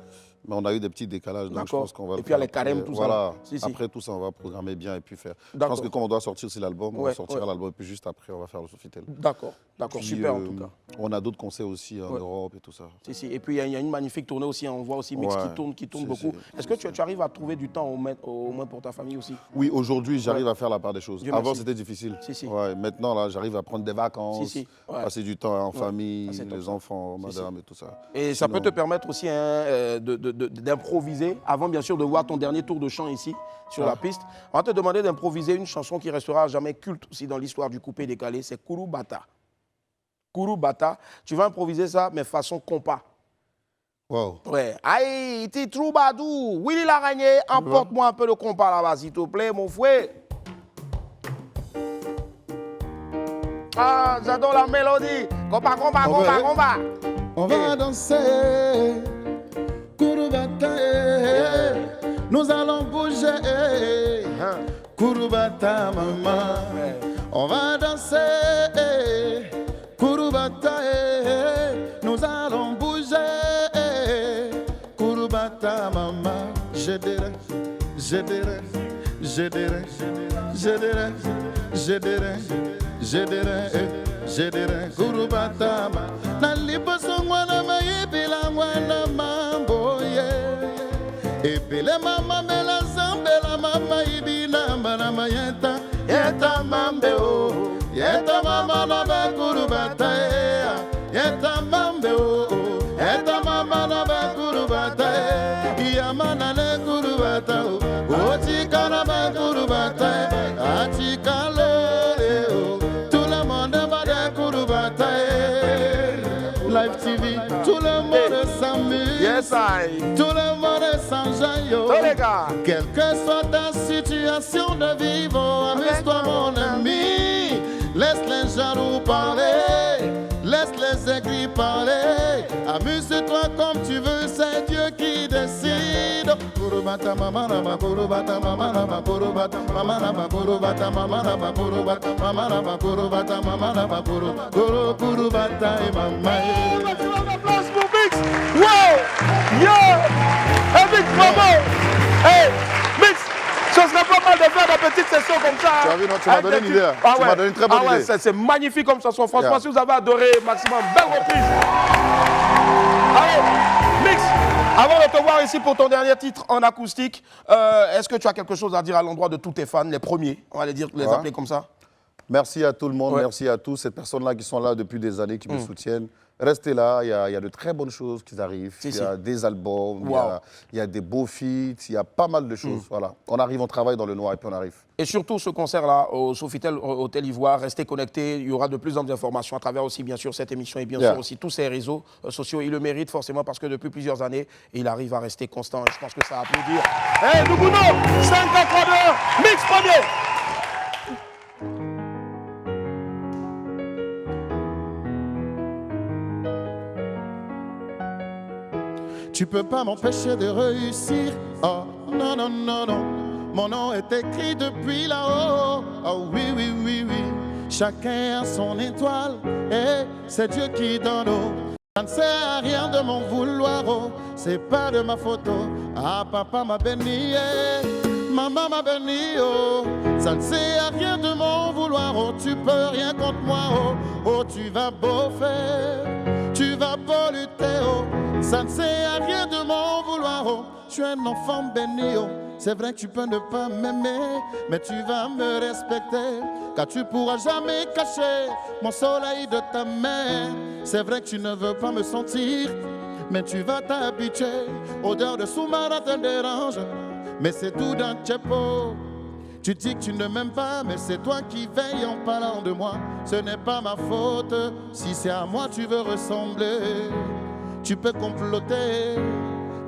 Mais on a eu des petits décalages, donc je pense qu'on va le faire. Et puis il y a les carèmes, tout voilà. ça. Si. Après tout ça, on va programmer bien et puis faire. Je pense que comme on doit sortir sur l'album, on va sortir l'album et puis juste après, on va faire le Sofitel. D'accord, super en tout cas. On a d'autres concerts aussi en Europe et tout ça. Si. Et puis il y a une magnifique tournée aussi, on voit aussi Mix qui tourne beaucoup. Est-ce que tu arrives à trouver du temps au moins pour ta famille aussi? Oui, aujourd'hui, j'arrive à faire la part des choses. Avant, c'était difficile. Ouais, maintenant, là, j'arrive à prendre des vacances, passer du temps en famille, les enfants, madame et tout ça. Et ça peut te permettre aussi d'improviser avant bien sûr de voir ton dernier tour de chant ici sur la piste. On va te demander d'improviser une chanson qui restera à jamais culte aussi dans l'histoire du coupé décalé, c'est Kourou Bata. Kourou Bata, tu vas improviser ça mais façon compas. Wow. Ouais. Aïe, ti troubadou, Willy Laraignée, emporte-moi un peu le compas là-bas s'il te plaît mon frère. Ah, j'adore la mélodie. Compas. On va danser. Kouroubata, nous allons bouger. Kouroubata, maman, on va danser. Kouroubata, nous allons bouger. Kouroubata, maman, je dirais. Kouroubata, na libosongwa na maibila mwana mambo epele mama mela zambela mama ibila mama yeta mambe o yeta mama na bakurubata yeta mambe o yeta mama na bakurubata yamana le kurubata o tika na bakurubata atikale o tout le monde va de kurubata Live TV, tout le monde s'amuse. Yes, tout le monde s'enjaille. Quelle que soit ta situation de vivre, amuse-toi mon ami. Laisse les jaloux parler, laisse les aigris parler. Amuse-toi comme tu veux, c'est Dieu qui décide. Kurubata mama raba, kurubata mama raba, kurubata mama raba, kurubata mama raba, kurubata mama raba, kurubata mama raba, kurubata et mama. Place pour Mix. Wow! Yo! Hey Mix, bravo! Hey, Mix, ce serait pas mal de faire des petites sessions comme ça. Tu as vu, non? Tu m'as donné une idée. Tu m'as donné une très bonne idée. C'est magnifique comme chanson. Franchement, si vous avez adoré, maximum, belle reprise. Allez, Mix, avant de te voir ici pour ton dernier titre en acoustique, est-ce que tu as quelque chose à dire à l'endroit de tous tes fans, les premiers, on va les appeler comme ça? Merci à tout le monde, merci à tous ces personnes-là qui sont là depuis des années, qui me soutiennent. Restez là, il y a de très bonnes choses qui arrivent. Il y a des albums, il y a des beaux feats, il y a pas mal de choses. Voilà. On arrive, on travaille dans le noir et puis on arrive. Et surtout ce concert-là au Sofitel Hôtel Ivoire, restez connectés, il y aura de plus en plus d'informations à travers aussi bien sûr cette émission et bien sûr aussi tous ces réseaux sociaux. Il le mérite forcément parce que depuis plusieurs années, il arrive à rester constant et je pense que ça a applaudir. Hey Nougouno, 5-4-3-2, Mix Premier. Tu peux pas m'empêcher de réussir. Oh non, non, non, non. Mon nom est écrit depuis là-haut. Oh oui, oui, oui, oui. Chacun a son étoile. Et c'est Dieu qui donne. Ça ne sert à rien de m'en vouloir, oh, c'est pas de ma faute. Ah, papa m'a béni, maman m'a béni, oh. Ça ne sert à rien de m'en vouloir, oh, tu peux rien contre moi, oh. Oh, tu vas beau faire, tu vas beau lutter, oh. Ça ne sert à rien de m'en vouloir, oh. Je suis un enfant béni, oh. C'est vrai que tu peux ne pas m'aimer, mais tu vas me respecter, car tu pourras jamais cacher mon soleil de ta main. C'est vrai que tu ne veux pas me sentir, mais tu vas t'habituer. Odeur de sous-marin te dérange, mais c'est tout dans tes peaux. Tu dis que tu ne m'aimes pas, mais c'est toi qui veilles en parlant de moi. Ce n'est pas ma faute, si c'est à moi tu veux ressembler. Tu peux comploter,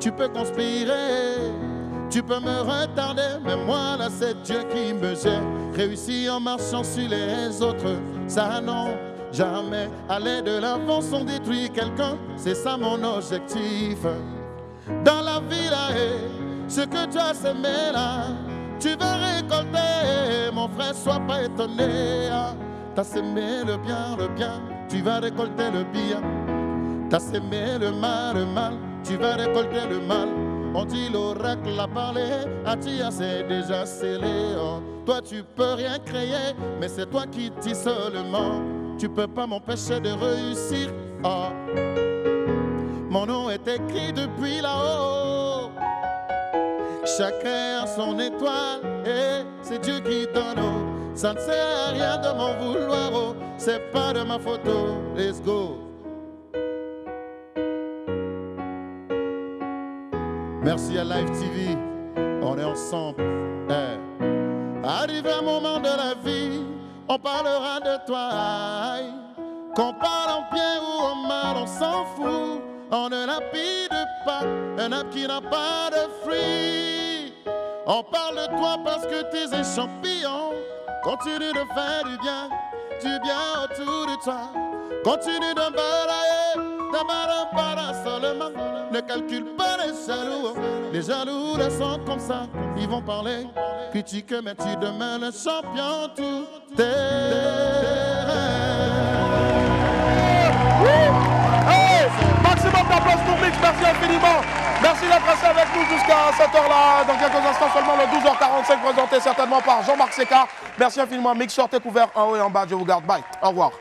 tu peux conspirer, tu peux me retarder, mais moi là c'est Dieu qui me gère. Réussi en marchant sur les autres, ça non, jamais. Aller de l'avant sans détruire quelqu'un, c'est ça mon objectif. Dans la vie là, ce que tu as semé là, tu vas récolter. Mon frère, sois pas étonné. T'as semé le bien, tu vas récolter le bien. T'as semé le mal, tu vas récolter le mal. On dit l'oracle a parlé, Atia c'est déjà scellé. Oh. Toi tu peux rien créer, mais c'est toi qui dis seulement. Tu peux pas m'empêcher de réussir. Oh. Mon nom est écrit depuis là-haut. Chacun a son étoile et c'est Dieu qui donne. Oh. Ça ne sert à rien de m'en vouloir. Oh. C'est pas de ma photo. Let's go. Merci à Live TV, on est ensemble. Arrive un moment de la vie, on parlera de toi. Qu'on parle en bien ou en mal, on s'en fout. On ne lapide pas un arbre qui n'a pas de fruits. On parle de toi parce que tes échantillons continuent de faire du bien autour de toi. Continue de balayer, seulement. Ne calcule pas les jaloux. Les jaloux là sont comme ça. Ils vont parler, critiquer, mais tu demeures le champion tout Maximum d'applaudissements pour Mix, merci infiniment. Merci d'être resté avec nous jusqu'à cette heure-là. Dans quelques instants seulement, le 12h45, présenté certainement par Jean-Marc Seca. Merci infiniment, Mix, sortez couvert en haut et en bas. Je vous garde. Bye. Au revoir.